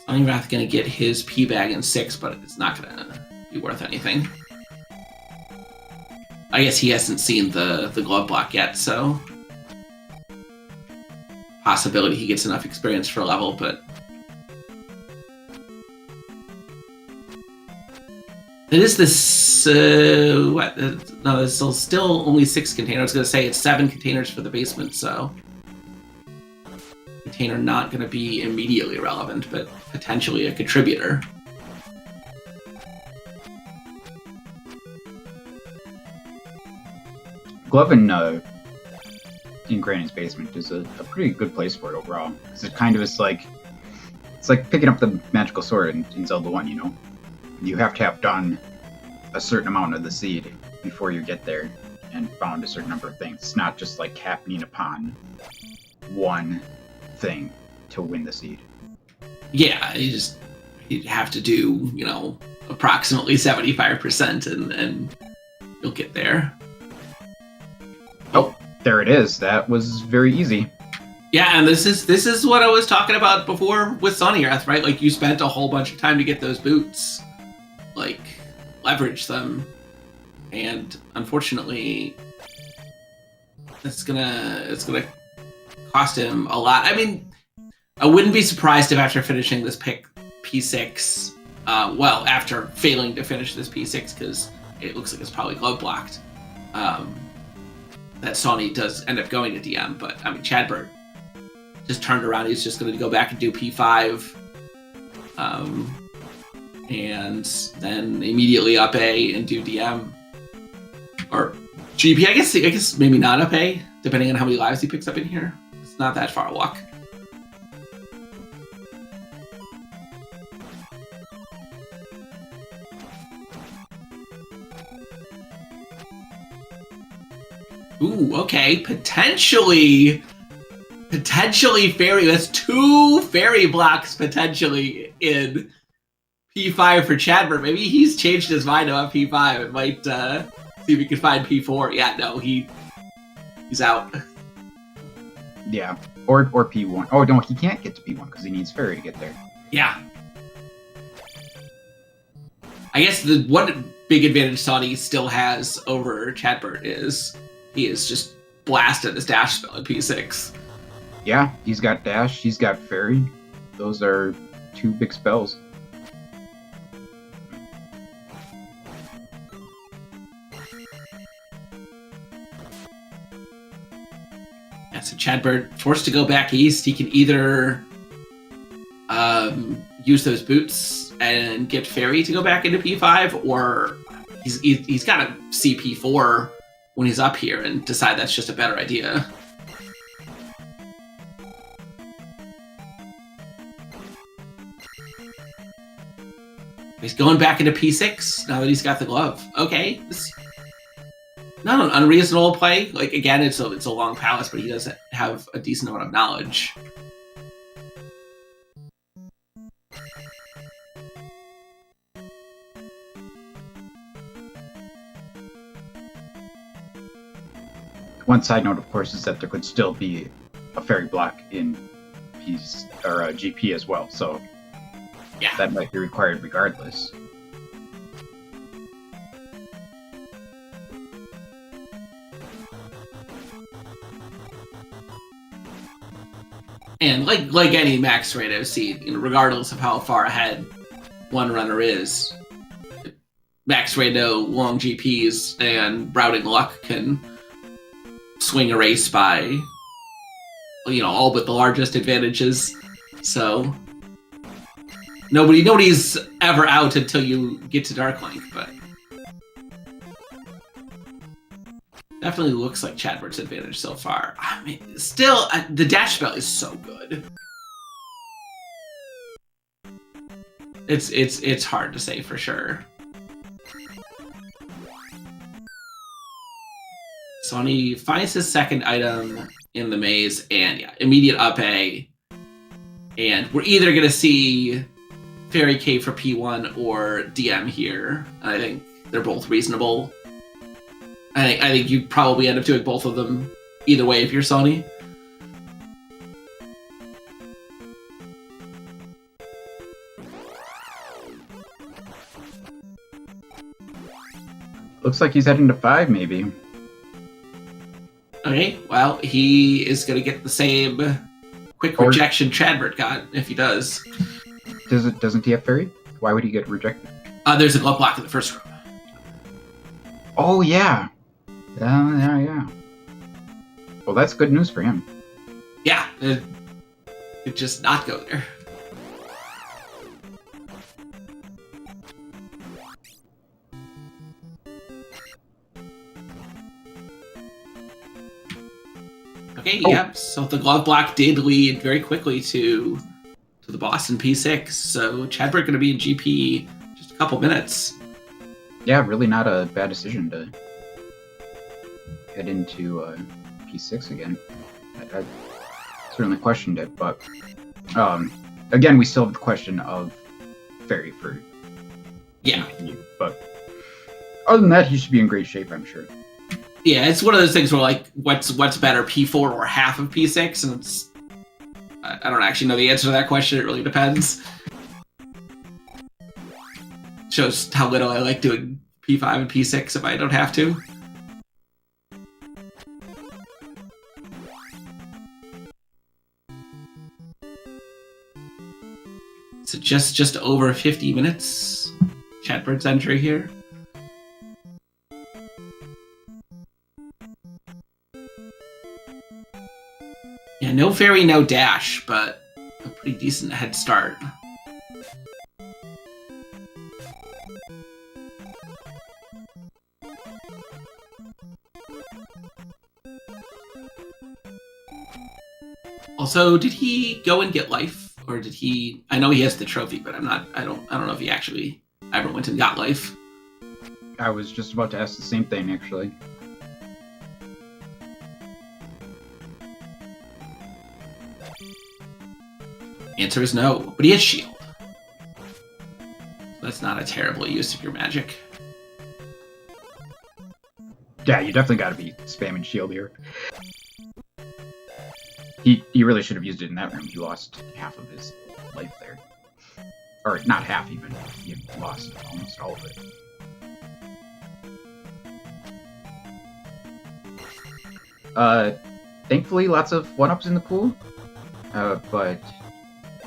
Sawneyrath going to get his P bag in 6, but it's not going to be worth anything. I guess he hasn't seen the glove block yet, so possibility he gets enough experience for a level, but it is this, what? No, it's still only 6 containers. I was going to say it's 7 containers for the basement, so container not going to be immediately relevant, but potentially a contributor. Glove in Granny's basement is a pretty good place for it overall, because it kind of is like, it's like picking up the magical sword in Zelda 1, you know? You have to have done a certain amount of the seed before you get there and found a certain number of things. It's not just like happening upon one thing to win the seed. Yeah, you have to do, you know, approximately 75% and you'll get there. Oh, there it is. That was very easy. Yeah, and this is what I was talking about before with Sawneyrath, right? Like, you spent a whole bunch of time to get those boots. Like, leverage them. And unfortunately, it's gonna cost him a lot. I mean, I wouldn't be surprised if after finishing this P6, well, after failing to finish this P6, because it looks like it's probably glove blocked, that Sawny does end up going to DM. But I mean, Chadbert just turned around. He's just going to go back and do P5, and then immediately up A and do DM or GP. I guess maybe not up A, depending on how many lives he picks up in here. It's not that far a walk. Ooh, okay. Potentially fairy. That's 2 fairy blocks potentially in P5 for Chadbert. Maybe he's changed his mind about P5. It might see if we can find P4. Yeah, no, he's out. Yeah, or P1. Oh no, he can't get to P1 because he needs fairy to get there. Yeah. I guess the one big advantage Sawny still has over Chadbert is he is just blasted his dash spell at P6. Yeah, he's got dash, he's got fairy. Those are 2 big spells. Yeah, so Chadbert forced to go back east. He can either use those boots and get fairy to go back into P5, or he's got to see P4 when he's up here and decide that's just a better idea. He's going back into P6 now that he's got the glove. Okay, not an unreasonable play. Like, again, it's a long palace, but he does have a decent amount of knowledge. One side note, of course, is that there could still be a fairy block in P's or GP as well, so yeah, that might be required regardless. And like any max Rando seed, you know, regardless of how far ahead one runner is, max Rando, long GPs, and routing luck can swing a race by, you know, all but the largest advantages. So nobody's ever out until you get to Dark Link, but Definitely looks like Chadbert's advantage so far. I mean, still, the dash spell is so good. It's hard to say for sure. Sony finds his second item in the maze, and yeah, immediate up A. And we're either gonna see Fairy Cave for P1 or DM here. I think they're both reasonable. I think you probably end up doing both of them either way if you're Sony. Looks like he's heading to 5, maybe. Okay, well, he is going to get the same quick rejection Chadbert got if he does. Doesn't he have fairy? Why would he get rejected? There's a glove block in the first room. Oh, yeah. Yeah. Well, that's good news for him. Yeah, it could just not go there. Okay, yep. So the glove block did lead very quickly to the boss in P6. So Chadbert going to be in GP just a couple minutes. Yeah, really not a bad decision to head into P6 again. I certainly questioned it, but again, we still have the question of fairy for GP. But other than that, he should be in great shape, I'm sure. Yeah, it's one of those things where, like, what's better, P4 or half of P6? And it's... I don't actually know the answer to that question. It really depends. Shows how little I like doing P5 and P6 if I don't have to. So just over 50 minutes. Chadbert's entry here. Yeah, no fairy, no dash, but a pretty decent head start. Also, did he go and get life, or did he? I know he has the trophy, but I don't know if he actually ever went and got life. I was just about to ask the same thing, actually. Answer is no, but he has shield. That's not a terrible use of your magic. Yeah, you definitely got to be spamming shield here. He really should have used it in that room. He lost half of his life there. Or not half even. He lost almost all of it. Thankfully, lots of 1-ups in the pool. But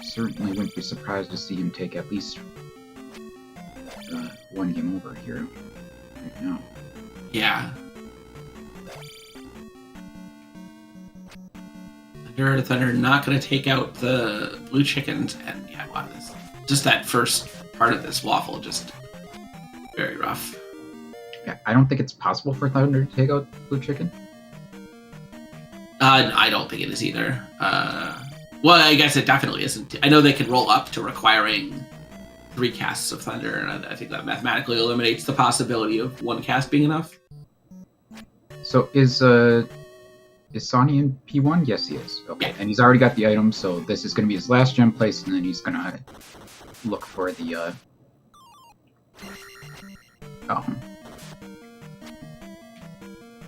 certainly wouldn't be surprised to see him take at least one game over here right now. Yeah. Thunder not going to take out the blue chickens, and yeah, wow, this just that first part of this waffle just very rough. Yeah, I don't think it's possible for Thunder to take out blue chicken. I don't think it is either. Well, I guess it definitely isn't. I know they can roll up to requiring 3 casts of Thunder, and I think that mathematically eliminates the possibility of 1 cast being enough. So is Sonny in P1? Yes, he is. Okay, yeah. And he's already got the item, so this is going to be his last gem place, and then he's going to look for the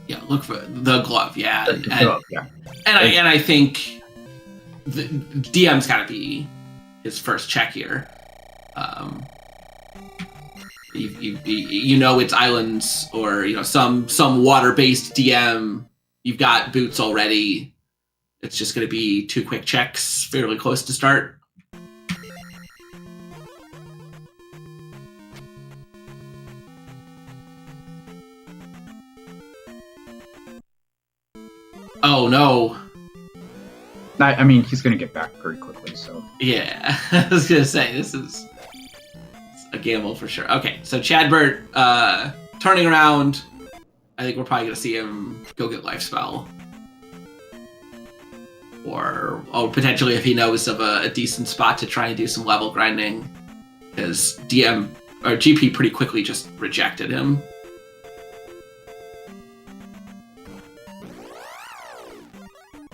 yeah, look for the glove. Yeah, glove, yeah. And I think the DM's got to be his first check here. You know it's islands or some water-based DM. You've got boots already. It's just going to be 2 quick checks, fairly close to start. Oh no. I mean, he's going to get back very quickly, so... Yeah, I was going to say, this is a gamble for sure. Okay, so Chadbert turning around, I think we're probably going to see him go get Life Spell. Or potentially if he knows of a decent spot to try and do some level grinding. Because GP pretty quickly just rejected him.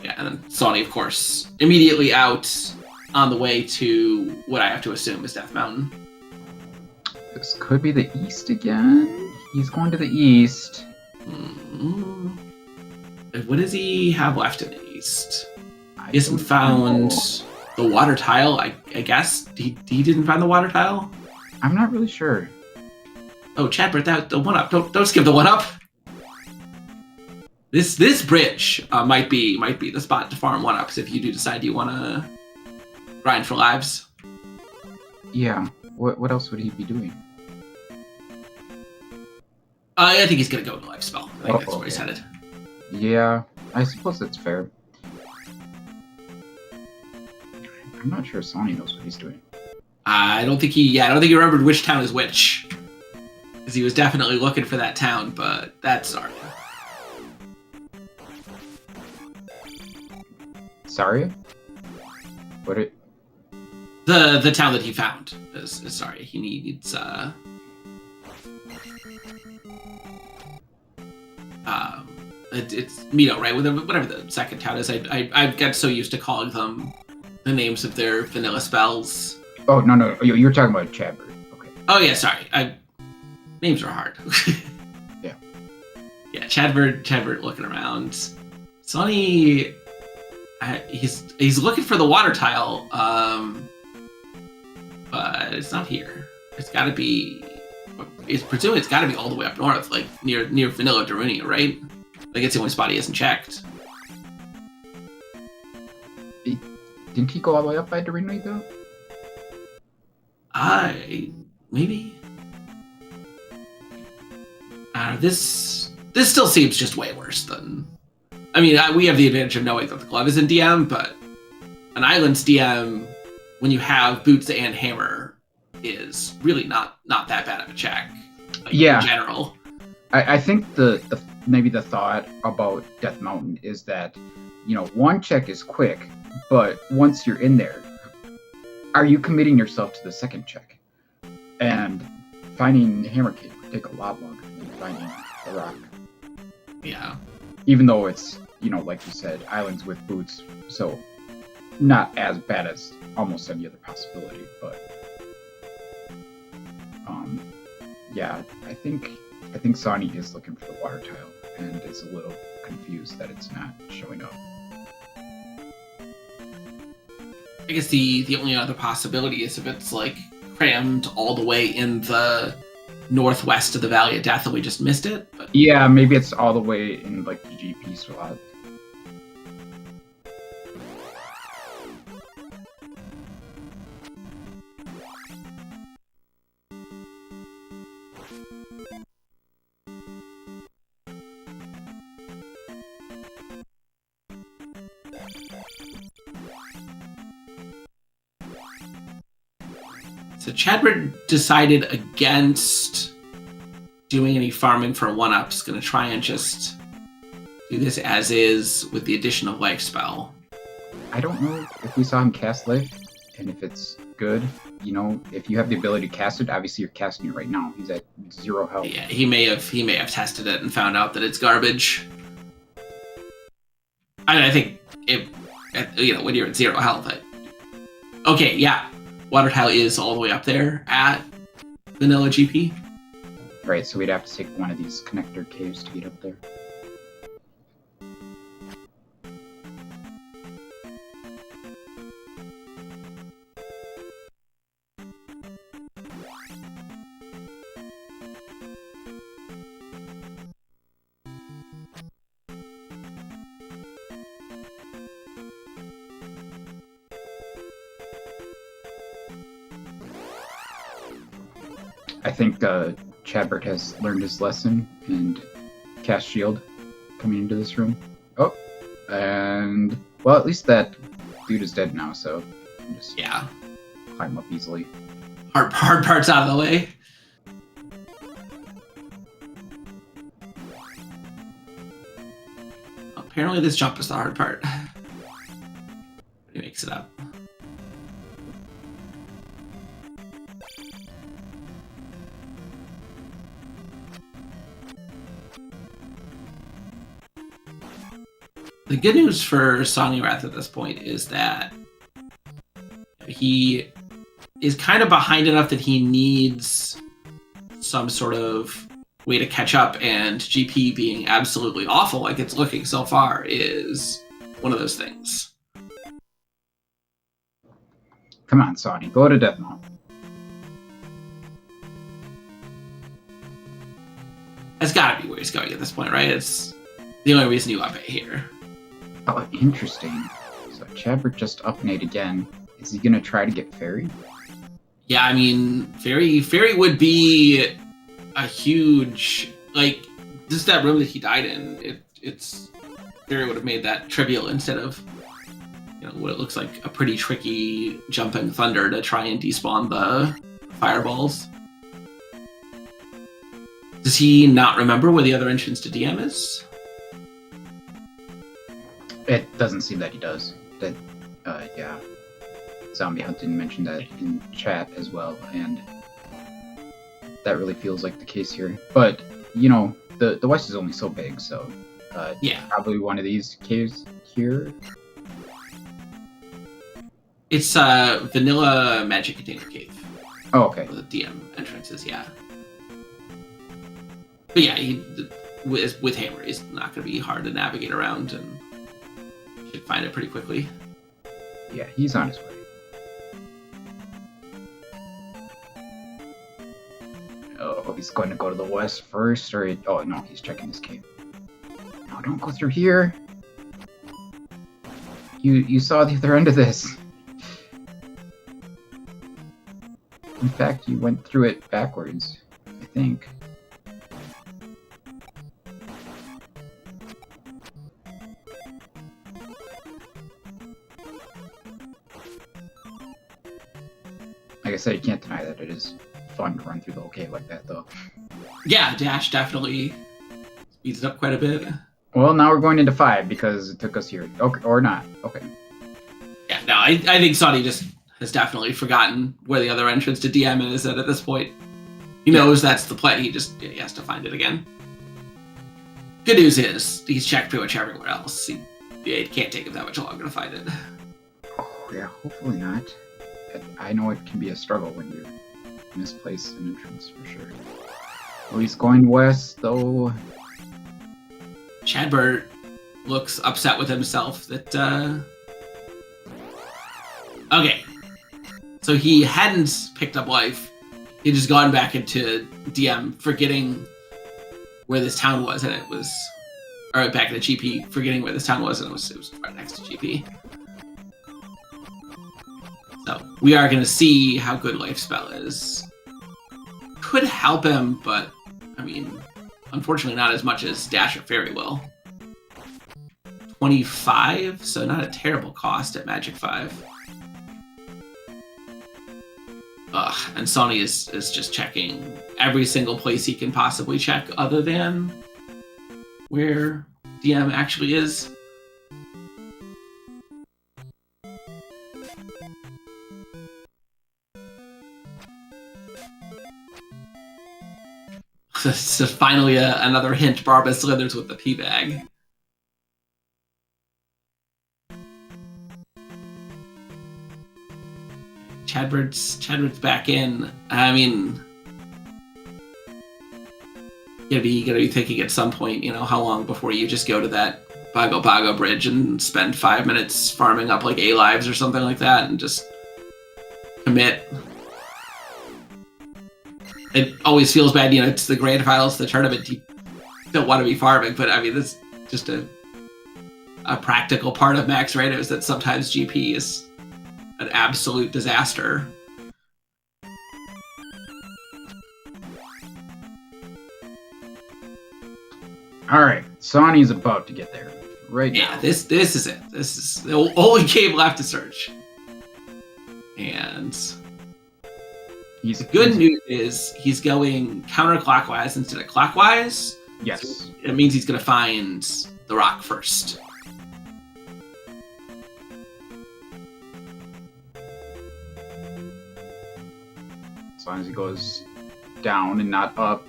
Yeah, and then Sony, of course, immediately out on the way to what I have to assume is Death Mountain. This could be the east again. He's going to the east. What does he have left in the east? He hasn't found the water tile, I guess. He didn't find the water tile? I'm not really sure. Oh, Chadbert, that the one up. Don't skip the one up. This bridge might be the spot to farm one ups if you do decide you want to grind for lives. Yeah. What else would he be doing? I think he's gonna go to Life Spell. I think that's where he's headed. Yeah, I suppose that's fair. I'm not sure Sony knows what he's doing. I don't think he remembered which town is which. Because he was definitely looking for that town, but that's Zarya. Zarya? What it? The town that he found is Zarya. He needs it's Mito, right? Whatever the second town is. I get so used to calling them the names of their vanilla spells. Oh no! You're talking about Chadbert. Okay. Oh yeah, sorry. Names are hard. Yeah. Yeah, Chadbert looking around. Sonny, he's looking for the water tile, but it's not here. It's got to be. Presumably it's got to be all the way up north, like near Vanilla Darunia, right? Like it's the only spot he hasn't checked. Didn't he go all the way up by Darunia though? Maybe. This still seems just way worse than. I mean, we have the advantage of knowing that the glove is in DM, but an island's DM, when you have boots and hammer, is really not that bad of a check. Like, yeah. In general. I think maybe the thought about Death Mountain is that, one check is quick, but once you're in there, are you committing yourself to the second check? And finding Hammer Cave would take a lot longer than finding the rock. Yeah. Even though it's, like you said, islands with boots, so not as bad as almost any other possibility, but yeah, I think Sonny is looking for the water tile and is a little confused that it's not showing up. I guess the only other possibility is if it's like crammed all the way in the northwest of the Valley of Death and we just missed it. But... Yeah, maybe it's all the way in like the GP slot. So Chadbert decided against doing any farming for one-ups. Going to try and just do this as is with the addition of Life Spell. I don't know if we saw him cast Life, and if it's good. If you have the ability to cast it, obviously you're casting it right now. He's at 0 health. Yeah, he may have tested it and found out that it's garbage. I think when you're at 0 health. Okay, yeah. Water tile is all the way up there at Vanilla GP. Right, so we'd have to take one of these connector caves to get up there. I think Chadbert has learned his lesson and cast shield coming into this room. Oh, and well, at least that dude is dead now, so I can just climb up easily. Hard parts out of the way. apparently this jump is the hard part. He makes it up. The good news for Sawneyrath at this point is that he is kind of behind enough that he needs some sort of way to catch up, and GP being absolutely awful like it's looking so far is one of those things. Come on, Sawny, go to Death Mount. That's gotta be where he's going at this point, right? It's the only reason you up it here. Oh, interesting. So Chadbert just up Nate again. Is he gonna try to get Fairy? Yeah, I mean, Fairy would be a huge, like, just that room that he died in. It's Fairy would have made that trivial instead of, you know, what it looks like a pretty tricky jumping thunder to try and despawn the fireballs. Does he not remember where the other entrance to DM is? It doesn't seem that he does. That, yeah. Zombie Hunted mentioned that in chat as well, and that really feels like the case here. But, you know, the West is only so big, so yeah, probably one of these caves here. It's Vanilla Magic Container Cave. Oh, okay. The DM entrances, yeah. But yeah, with Hammer, he's not going to be hard to navigate around, and should find it pretty quickly. Yeah, he's on his way. Oh, he's going to go to the west first, or... Oh, no, he's checking this cave. No, don't go through here. You saw the other end of this. In fact, you went through it backwards, I think. Like I said, you can't deny that it is fun to run through the whole cave like that, though. Yeah, Dash definitely speeds it up quite a bit. Well, now we're going into 5 because it took us here. Okay, or not. Okay. Yeah, no, I think Sonny just has definitely forgotten where the other entrance to DM is at this point. He knows that's the play, he has to find it again. Good news is, he's checked pretty much everywhere else. It can't take him that much longer to find it. Oh, yeah, hopefully not. I know it can be a struggle when you misplace an entrance, for sure. Oh, he's going west, though. Chadbert looks upset with himself that, Okay. So he hadn't picked up life. He'd just gone back into DM, forgetting where this town was, and it was... Or back into GP, forgetting where this town was, and it was right next to GP. So, we are going to see how good Life Spell is. Could help him, but, I mean, unfortunately not as much as Dash or Fairy will. 25, so not a terrible cost at Magic 5. Ugh, and Sony is just checking every single place he can possibly check other than where DM actually is. So finally another hint, Barba slithers with the pee bag. Chadbert's back in. I mean, you gotta be thinking at some point, you know, how long before you just go to that Bago Bago bridge and spend 5 minutes farming up like A lives or something like that and just commit. It always feels bad, you know, it's the grand finals, the tournament, you don't want to be farming, but I mean, that's just a practical part of Max Rando is that sometimes GP is an absolute disaster. Alright, Sonny's about to get there. Right now. Yeah, this is it. This is the only game left to search. And the good news is he's going counterclockwise instead of clockwise. Yes. So it means he's going to find the rock first. As long as he goes down and not up.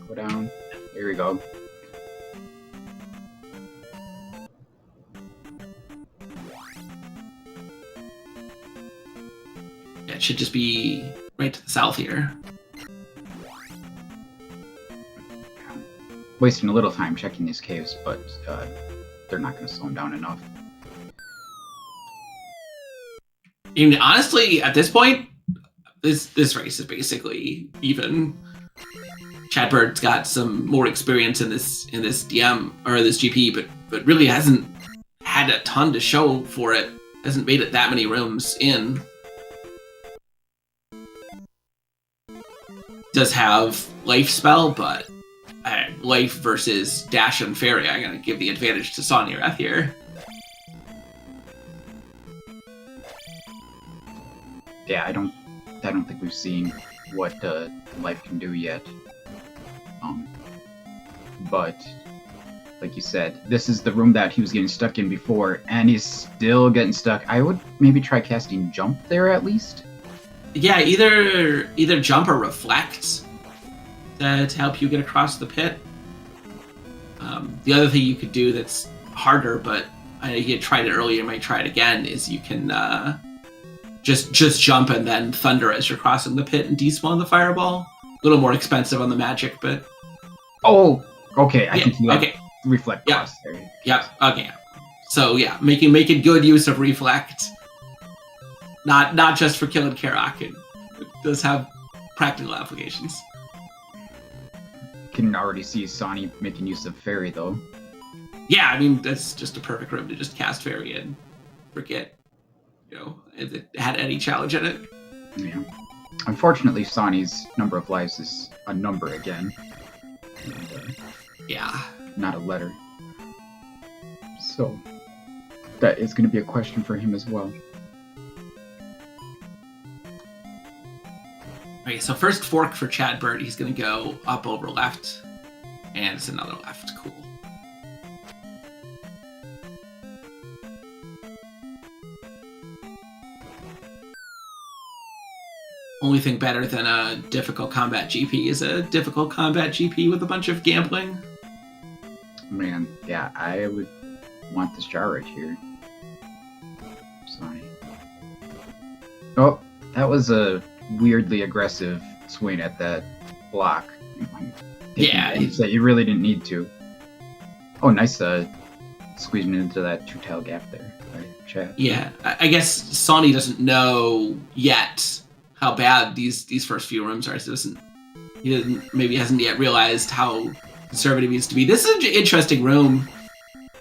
Go down. Here we go. Yeah, it should just be right to the south here. Wasting a little time checking these caves, but they're not going to slow him down enough. I mean, honestly, at this point, this race is basically even. Chadbert's got some more experience in this DM or this GP, but really hasn't had a ton to show for it. Hasn't made it that many rooms in. Does have life spell, but life versus dash and fairy, I'm gonna give the advantage to Sawneyrath here. Yeah, I don't think we've seen what life can do yet. But like you said, this is the room that he was getting stuck in before, and he's still getting stuck. I would maybe try casting jump there at least. Yeah, either jump or reflect to help you get across the pit. The other thing you could do that's harder, but I know you tried it earlier, you might try it again, is you can just jump and then thunder as you're crossing the pit and despawn the fireball. A little more expensive on the magic, but... Oh, okay, I can see that. Okay. Reflect cost there. Yep, okay. So yeah, making good use of reflect. Not just for killing Karok, it does have practical applications. Can already see Sonny making use of fairy though. Yeah, I mean that's just a perfect room to just cast fairy and forget, if it had any challenge in it. Yeah. Unfortunately, Sonny's number of lives is a number again. And, yeah. Not a letter. So that is going to be a question for him as well. Okay, so first fork for Chadbert, he's going to go up over left, and it's another left. Cool. Only thing better than a difficult combat GP is a difficult combat GP with a bunch of gambling. Man, yeah, I would want this jar right here. Sorry. Oh, that was a weirdly aggressive swing at that block. Yeah. You really didn't need to. Oh, nice squeezing into that two-tail gap there. Right, Chad? Yeah, I guess Sony doesn't know yet how bad these first few rooms are. So maybe hasn't yet realized how conservative he needs to be. This is an interesting room.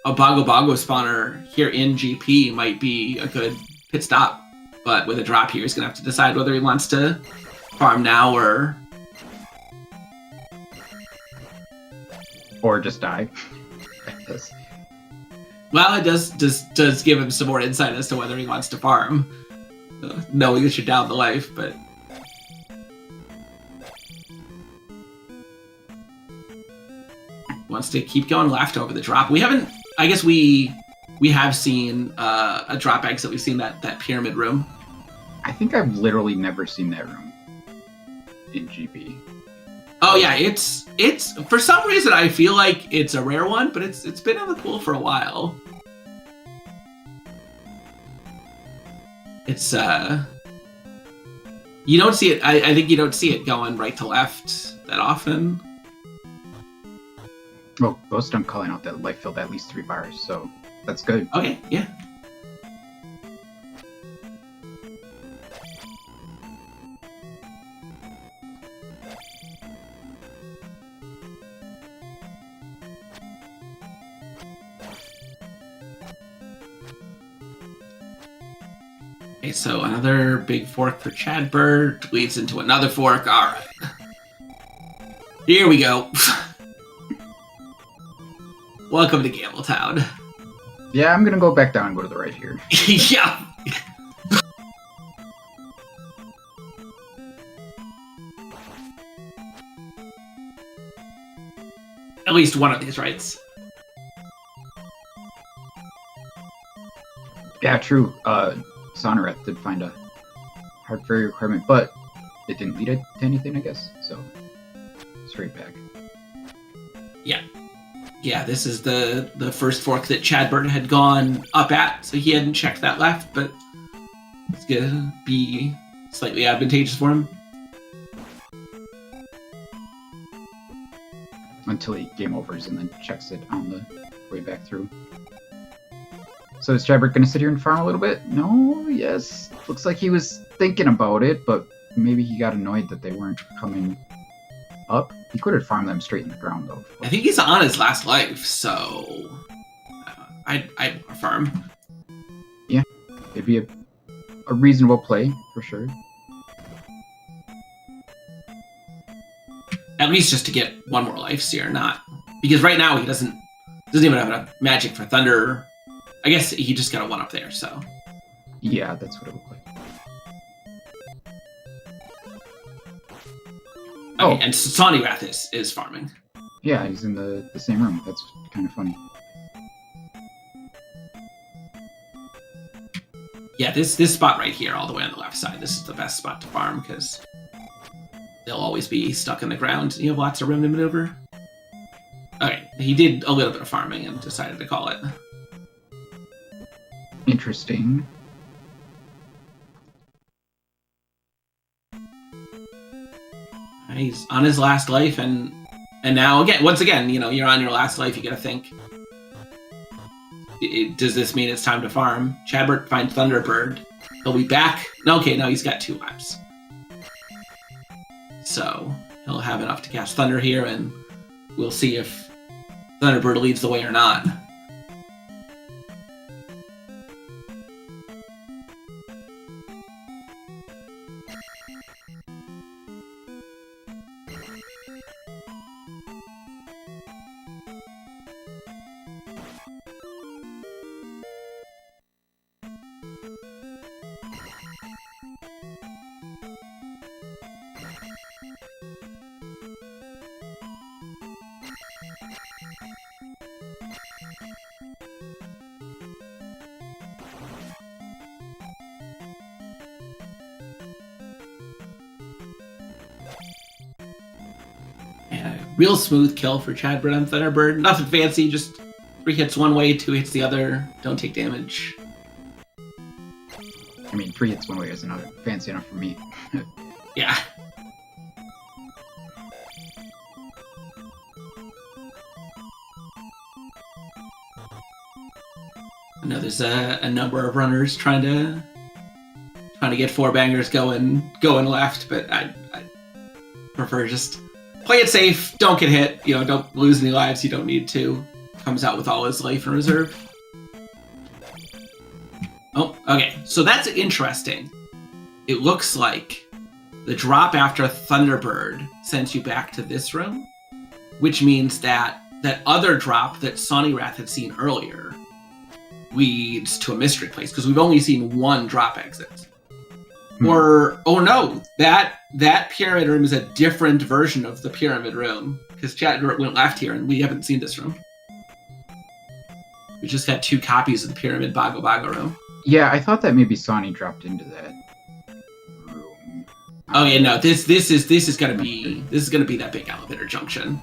A Bongo Bongo spawner here in GP might be a good pit stop, but with a drop here, he's gonna have to decide whether he wants to farm now or just die. Well, it does give him some more insight as to whether he wants to farm, knowing that you're down the life, but. Wants to keep going left over the drop. We haven't. I guess we have seen a drop exit. We've seen that pyramid room. I think I've literally never seen that room in GP. Oh yeah, it's for some reason I feel like it's a rare one, but it's been in the pool for a while. It's you don't see it. I think you don't see it going right to left that often. Well, most I'm calling out that life filled at least 3 bars, so that's good. Okay, yeah. Okay, so another big fork for Chadbert leads into another fork. All right. Here we go. Welcome to Gambletown. Yeah, I'm gonna go back down and go to the right here. Yeah. At least one of these rights. Yeah, true. Sawneyrath did find a hard fairy requirement, but it didn't lead it to anything, I guess. So straight back. Yeah, this is the first fork that Chadbert had gone up at, so he hadn't checked that left, but it's gonna be slightly advantageous for him. Until he game overs and then checks it on the way back through. So is Chadbert going to sit here and farm a little bit? No, yes. Looks like he was thinking about it, but maybe he got annoyed that they weren't coming up. He could have farmed them straight in the ground, though. I think he's on his last life, so I'd farm. Yeah, it'd be a reasonable play, for sure. At least just to get one more life seer, not... Because right now he doesn't even have enough magic for Thunder. I guess he just got a 1 up there, so... Yeah, that's what it looked like. Okay, and Sawneyrath is farming. Yeah, he's in the same room. That's kind of funny. Yeah, this spot right here, all the way on the left side, this is the best spot to farm, because they'll always be stuck in the ground. You have lots of room to maneuver. Okay, he did a little bit of farming and decided to call it. Interesting. He's on his last life, and now once again, you're on your last life. You gotta think: does this mean it's time to farm? Chadbert finds Thunderbird. He'll be back. No, okay, no, he's got 2 lives, so he'll have enough to cast Thunder here, and we'll see if Thunderbird leads the way or not. Real smooth kill for Chadbert on Thunderbird. Nothing fancy, just 3 hits one way, 2 hits the other. Don't take damage. I mean, 3 hits one way isn't fancy enough for me. Yeah. I know there's a number of runners trying to get 4-bangers going left, but I prefer just play it safe, don't get hit, don't lose any lives you don't need to. Comes out with all his life in reserve. Oh, okay, so that's interesting. It looks like the drop after Thunderbird sends you back to this room, which means that other drop that Sawneyrath had seen earlier leads to a mystery place, because we've only seen 1 drop exit. Or, oh no, that pyramid room is a different version of the pyramid room, because Chadbert went left here and we haven't seen this room. We just got 2 copies of the pyramid Bago Bago room. Yeah, I thought that maybe Sawney dropped into that room. Oh yeah, no, this is gonna be that big elevator junction.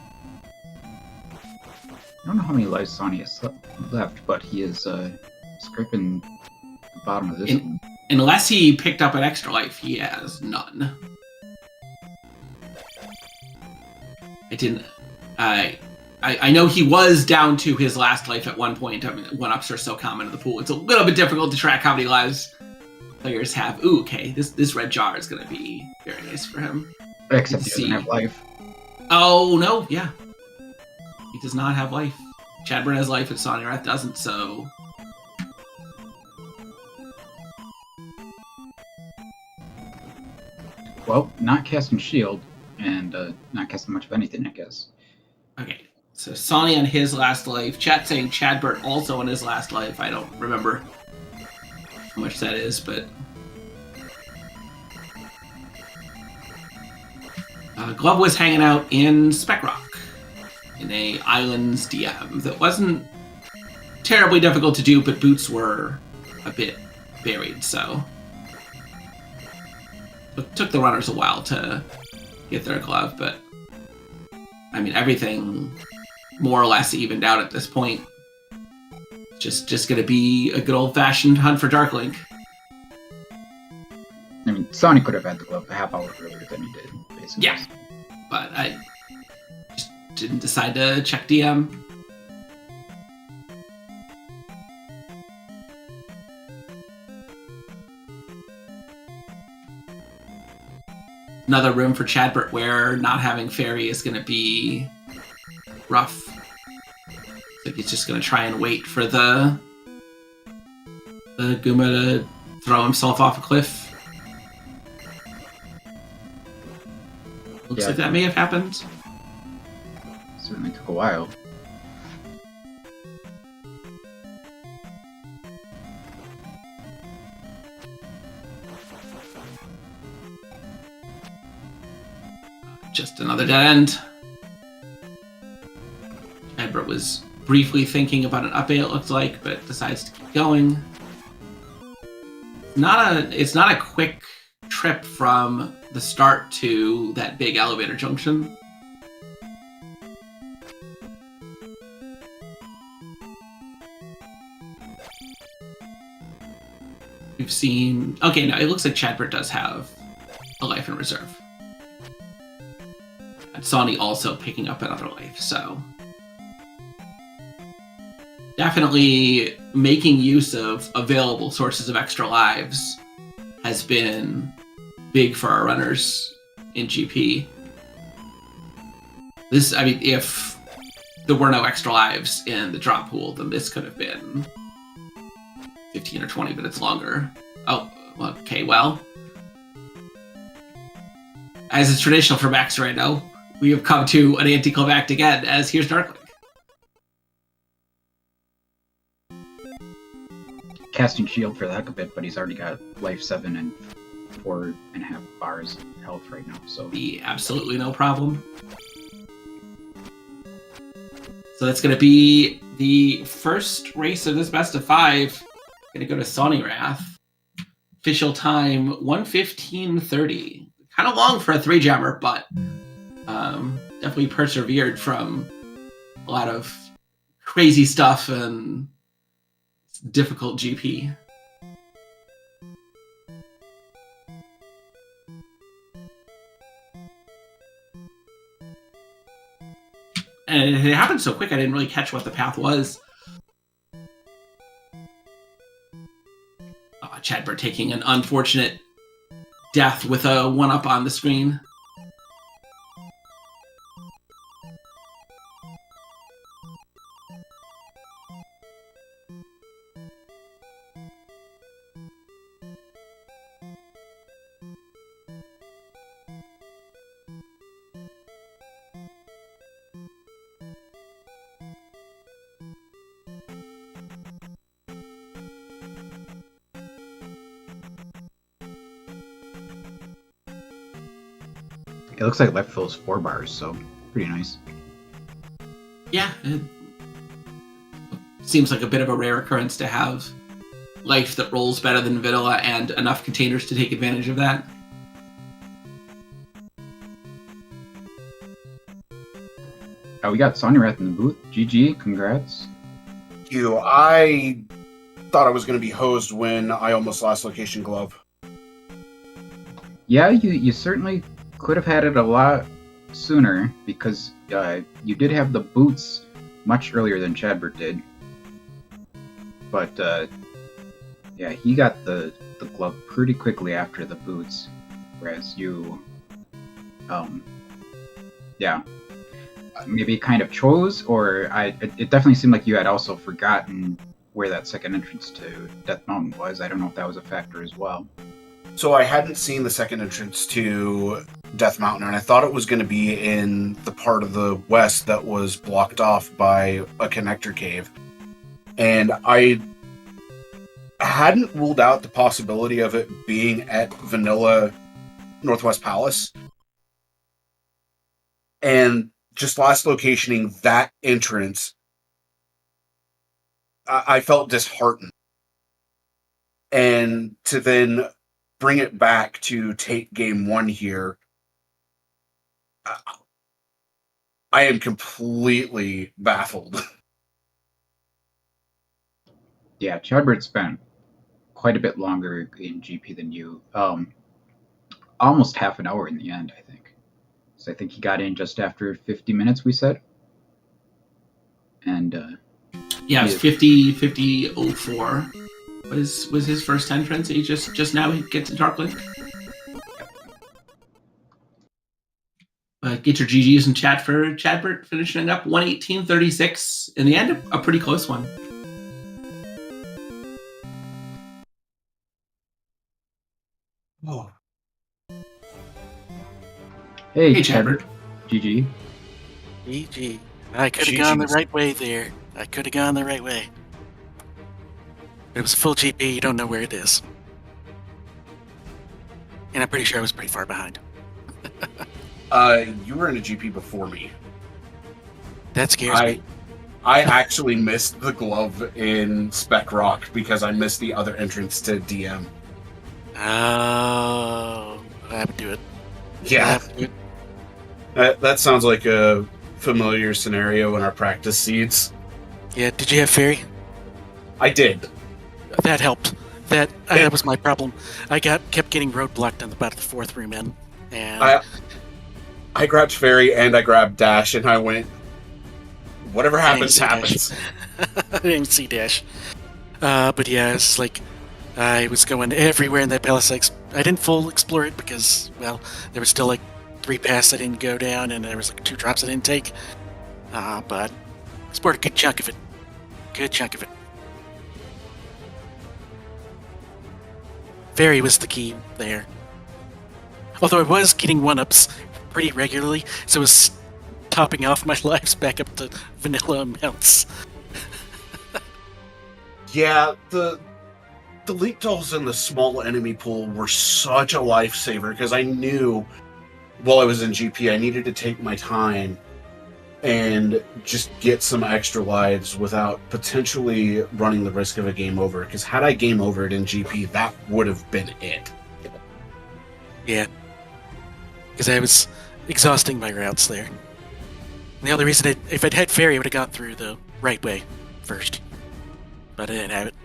I don't know how many lives Sawney has left, but he is scraping the bottom of this one. Unless he picked up an extra life, he has none. I know he was down to his last life at one point. I mean, 1-ups are so common in the pool. It's a little bit difficult to track how many lives players have. Ooh, okay, this red jar is going to be very nice for him. Except he doesn't have life. Oh, no, yeah. He does not have life. Chadbert has life and Sawneyrath doesn't, so... Well, not casting shield, and not casting much of anything, I guess. Okay, so Sawney on his last life. Chat saying Chadbert also on his last life. I don't remember how much that is, but... Glove was hanging out in Spec Rock, in a Islands DM that wasn't terribly difficult to do, but boots were a bit buried, so it took the runners a while to get their glove, but I mean, everything more or less evened out at this point. Just gonna be a good old-fashioned hunt for Dark Link. I mean, Sonic could have had the glove a half hour earlier than he did, basically. Yeah, but I just didn't decide to check DM. Another room for Chadbert where not having Fairy is going to be rough. Like he's just going to try and wait for the Goomba to throw himself off a cliff. Looks like that may have happened. Certainly took a while. Just another dead end. Chadbert was briefly thinking about an up-A, it looked like, but decides to keep going. It's not a quick trip from the start to that big elevator junction. We've seen... Okay, no, it looks like Chadbert does have a life in reserve. And Sawney also picking up another life, so... Definitely making use of available sources of extra lives has been big for our runners in GP. This, I mean, if there were no extra lives in the drop pool, then this could have been 15 or 20 minutes longer. Oh, okay, well. As is traditional for Max Rando, we have come to an anticlimact again, as here's Darklink. Casting shield for the heck of it, but he's already got life 7 and 4.5 bars health right now, so... Be absolutely no problem. So that's going to be the first race of this best of 5. Going to go to Sawneyrath. Official time 1:15:30. Kind of long for a 3-jammer, but definitely persevered from a lot of crazy stuff and difficult GP. And it happened so quick I didn't really catch what the path was. Chadbert taking an unfortunate death with a 1-up on the screen. It looks like left fills 4 bars, so pretty nice. Yeah, it seems like a bit of a rare occurrence to have life that rolls better than vanilla and enough containers to take advantage of that. We got Sawneyrath in the booth. GG, congrats. Thank you. I thought I was going to be hosed when I almost lost location glove. Yeah, you certainly could have had it a lot sooner, because you did have the boots much earlier than Chadbert did. But yeah, he got the glove pretty quickly after the boots, whereas you, yeah, maybe kind of chose, or it definitely seemed like you had also forgotten where that second entrance to Death Mountain was. I don't know if that was a factor as well. So I hadn't seen the second entrance to Death Mountain, and I thought it was going to be in the part of the west that was blocked off by a connector cave. And I hadn't ruled out the possibility of it being at Vanilla Northwest Palace. And just last locationing that entrance, I felt disheartened. and to then bring it back to take game 1 here, I am completely baffled. Yeah, Chadbert spent quite a bit longer in GP than you. Almost half an hour in the end, I think. So I think he got in just after 50 minutes, we said. And yeah, it was 50:04 was his first entrance. He just now gets to Darklink. Get your GGs in chat for Chadbert finishing up 118.36. In the end, a pretty close one. Oh. hey, Chadbert. GG. GG. I could have gone the right way there. I could have gone the right way. It was a full GP, you don't know where it is. And I'm pretty sure I was pretty far behind. You were in a GP before me. That scares me. I actually missed the glove in Spec Rock because I missed the other entrance to DM. Oh, I would do it. Yeah. That sounds like a familiar scenario in our practice seeds. Yeah, did you have Fairy? I did. That helped. That was my problem. I kept getting roadblocked on about the 4th room in. And I grabbed Fairy and I grabbed Dash and I went, whatever happens, happens. I didn't see Dash. But yeah, it's like I was going everywhere in that palace. I didn't full explore it because, well, there was still like 3 paths I didn't go down and there was like 2 drops I didn't take. But explored a good chunk of it. Good chunk of it. Fairy was the key there. Although I was getting 1-ups pretty regularly, so it was topping off my lives back up to vanilla amounts. Yeah, the leak dolls in the small enemy pool were such a lifesaver because I knew while I was in GP I needed to take my time and just get some extra lives without potentially running the risk of a game over. Because had I game overed in GP, that would have been it. Yeah. Because I was exhausting my routes there. And the only reason, if I'd had Fairy, I would have gone through the right way first. But I didn't have it.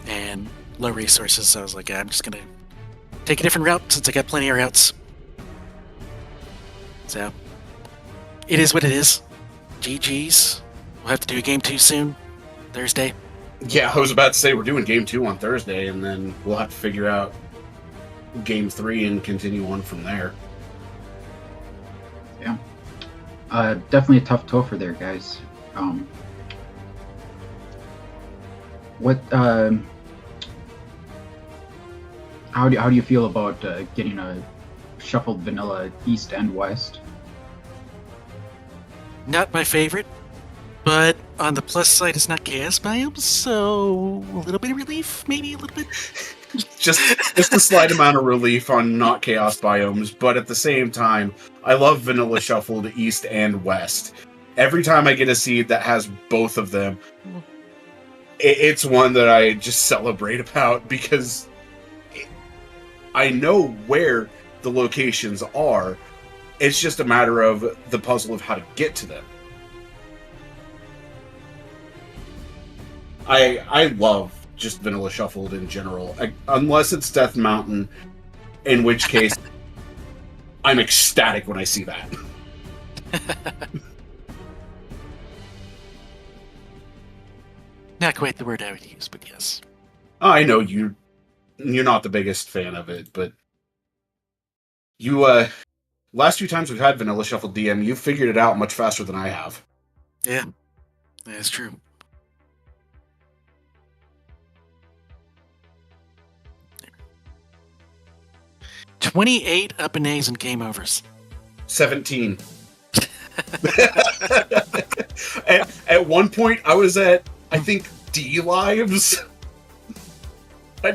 And low resources, so I was like, I'm just going to take a different route since I got plenty of routes. So, it is what it is. GG's. We'll have to do a game 2 soon. Thursday. Yeah, I was about to say we're doing game 2 on Thursday, and then we'll have to figure out game 3 and continue on from there. Yeah. Definitely a tough topher there, guys. How do you feel about getting a shuffled vanilla East and West? Not my favorite, but on the plus side, it's not chaos biomes, so a little bit of relief, maybe a little bit. just a slight amount of relief on not chaos biomes, but at the same time, I love vanilla shuffled East and West. Every time I get a seed that has both of them, it's one that I just celebrate about because I know where the locations are. It's just a matter of the puzzle of how to get to them. I love just vanilla shuffled in general, unless it's Death Mountain, in which case I'm ecstatic when I see that. Not quite the word I would use, but yes. I know you're not the biggest fan of it, but you last 2 times we've had vanilla shuffled DM, you've figured it out much faster than I have. Yeah, that's true. $28 up and A's and game overs. 17. at one point, I was at, I think, D lives. I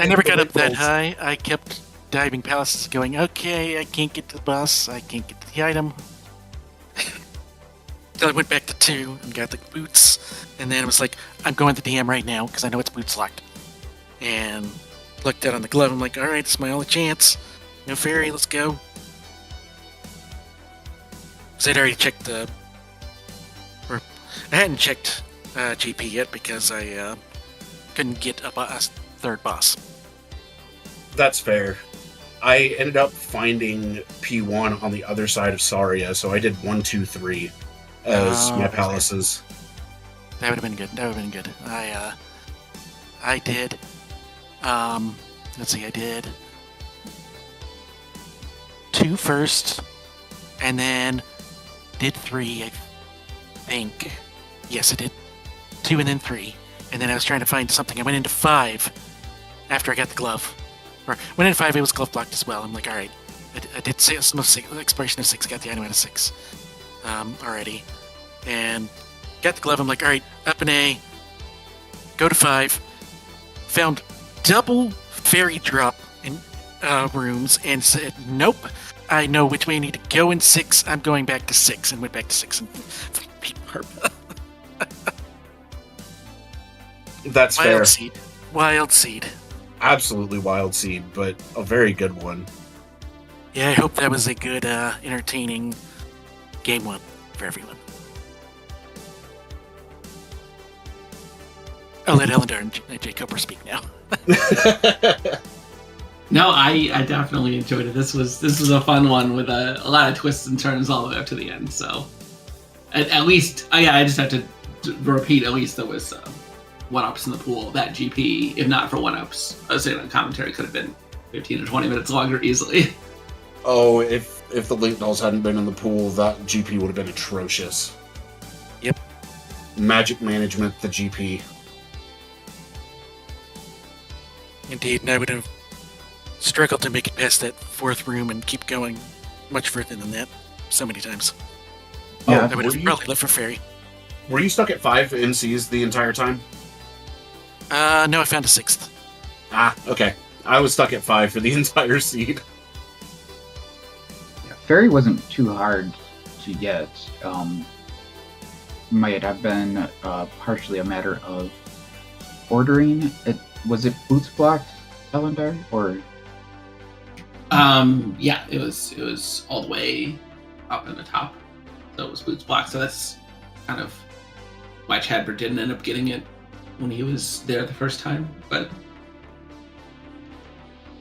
never got up that high. I kept diving palaces going, okay, I can't get to the boss, I can't get to the item. Then I went back to 2 and got the boots, and then it was like, I'm going to DM right now because I know it's boots locked. and looked down on the glove. I'm like, all right, it's my only chance. No fairy, let's go. Because I'd already checked I hadn't checked GP yet because I couldn't get a third boss. That's fair. I ended up finding P1 on the other side of Saria, so I did 1, 2, 3 as my palaces. That would have been good. I did. Let's see. I did 2 first, and then did 3. I think. Yes, I did 2 and then 3, and then I was trying to find something. I went into 5 after I got the glove. Or went into 5. It was glove blocked as well. I'm like, all right. I did exploration of 6. Got the item out of 6 already, and got the glove. I'm like, all right, up an A. Go to 5. Found double fairy drop in rooms and said, nope. I know which way I need to go in 6. I'm going back to 6, and went back to 6 and That's Wild fair. Seed. Wild Seed. Absolutely wild seed, but a very good one. Yeah, I hope that was a good, entertaining game 1 for everyone. I'll let Elendar and Jay Cooper speak now. No, I definitely enjoyed it. This was a fun one with a lot of twists and turns all the way up to the end. So at least, I just have to repeat. At least there was 1-ups in the pool. That GP, if not for 1-ups, I was saying on commentary, could have been 15 or 20 minutes longer easily. Oh, if the link dolls hadn't been in the pool, that GP would have been atrocious. Yep. Magic management, the GP. Indeed, and I would have struggled to make it past that 4th room and keep going much further than that so many times. Yeah, I would have probably left for fairy. Were you stuck at 5 NCs the entire time? No, I found a 6th. Ah, okay. I was stuck at 5 for the entire seed. Fairy wasn't too hard to get. Might have been partially a matter of ordering it. Was it boots blocked, Elendar, or? Yeah, it was all the way up in the top, so it was boots blocked. So that's kind of why Chadbert didn't end up getting it when he was there the first time. But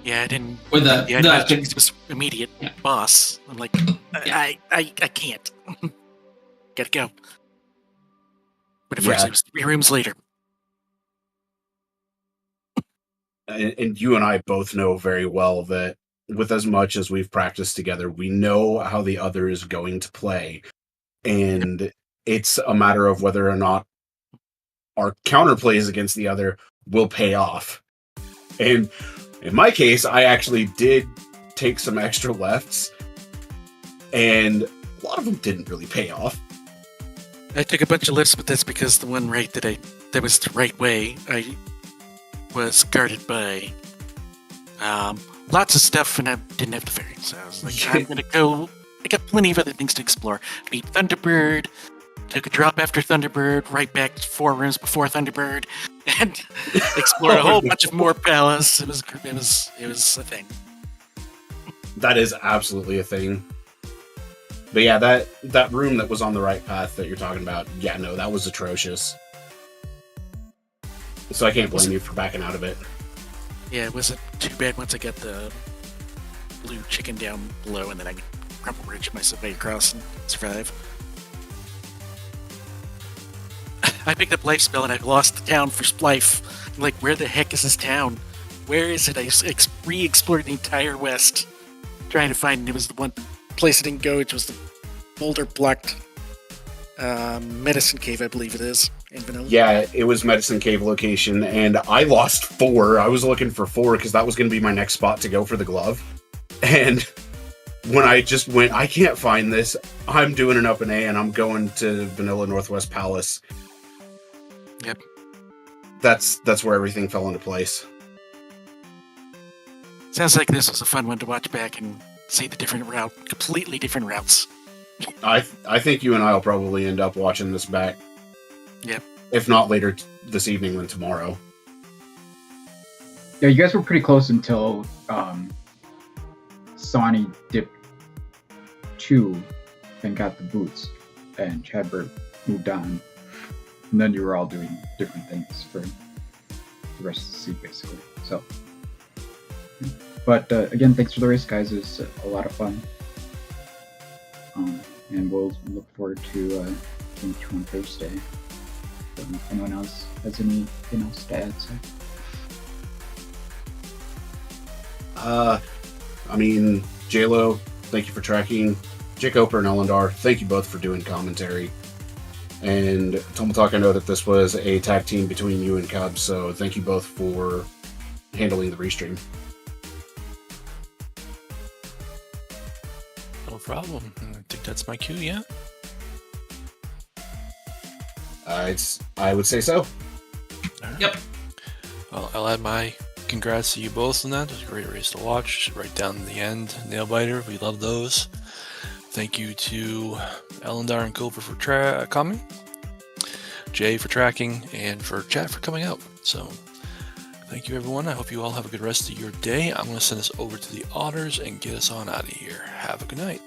Yeah, I didn't. Or the it was immediate Yeah. boss. I'm like, I can't. Gotta go. But unfortunately, it was 3 rooms later. And you and I both know very well that with as much as we've practiced together, we know how the other is going to play. And it's a matter of whether or not our counterplays against the other will pay off. And in my case, I actually did take some extra lefts, and a lot of them didn't really pay off. I took a bunch of lifts, but that's because the one right that was the right way, I was guarded by lots of stuff, and I didn't have the fairy. So I was like, I'm gonna go. I got plenty of other things to explore. Beat Thunderbird, took a drop after Thunderbird, right back 4 rooms before Thunderbird, and explored a whole bunch of more palace. It was a thing. That is absolutely a thing. But yeah, that room that was on the right path that you're talking about, yeah, no, that was atrocious. So I can't blame you for backing out of it. Yeah, it wasn't too bad once I got the blue chicken down below, and then I could crumple bridge my way across and survive. I picked up life spell and I lost the town for life. I'm like, where the heck is this town? Where is it? I re-explored the entire west, trying to find it. It was the one place I didn't go, which was the boulder-blocked medicine cave, I believe it is, in Vanilla. Yeah, it was Medicine Cave location, and I lost 4. I was looking for 4 because that was going to be my next spot to go for the glove. And when I just went, I can't find this. I'm doing an up and A, and I'm going to Vanilla Northwest Palace. Yep. That's where everything fell into place. Sounds like this was a fun one to watch back and see the different route, completely different routes. I think you and I will probably end up watching this back. Yep. If not later this evening, then tomorrow. Yeah, you guys were pretty close until Sawney dipped 2 and got the boots, and Chadbert moved on. And then you were all doing different things for the rest of the seat, basically. So, but again, thanks for the race, guys. It was a lot of fun. And we'll look forward to Game 2 on Thursday. If anyone else has anything else to add, so. I mean, JLo, thank you for tracking. Jake Oper and Ellendar, thank you both for doing commentary. And Tomotalk, I know that this was a tag team between you and Cub, so thank you both for handling the restream. No problem. I think that's my cue, yeah? I would say so. All right. Yep. Well, I'll add my congrats to you both on that. It was a great race to watch. Right down to the end. Nail biter. We love those. Thank you to Ellendar and Cooper for coming. Jay for tracking. And for chat for coming out. So, thank you everyone. I hope you all have a good rest of your day. I'm going to send this over to the Otters and get us on out of here. Have a good night.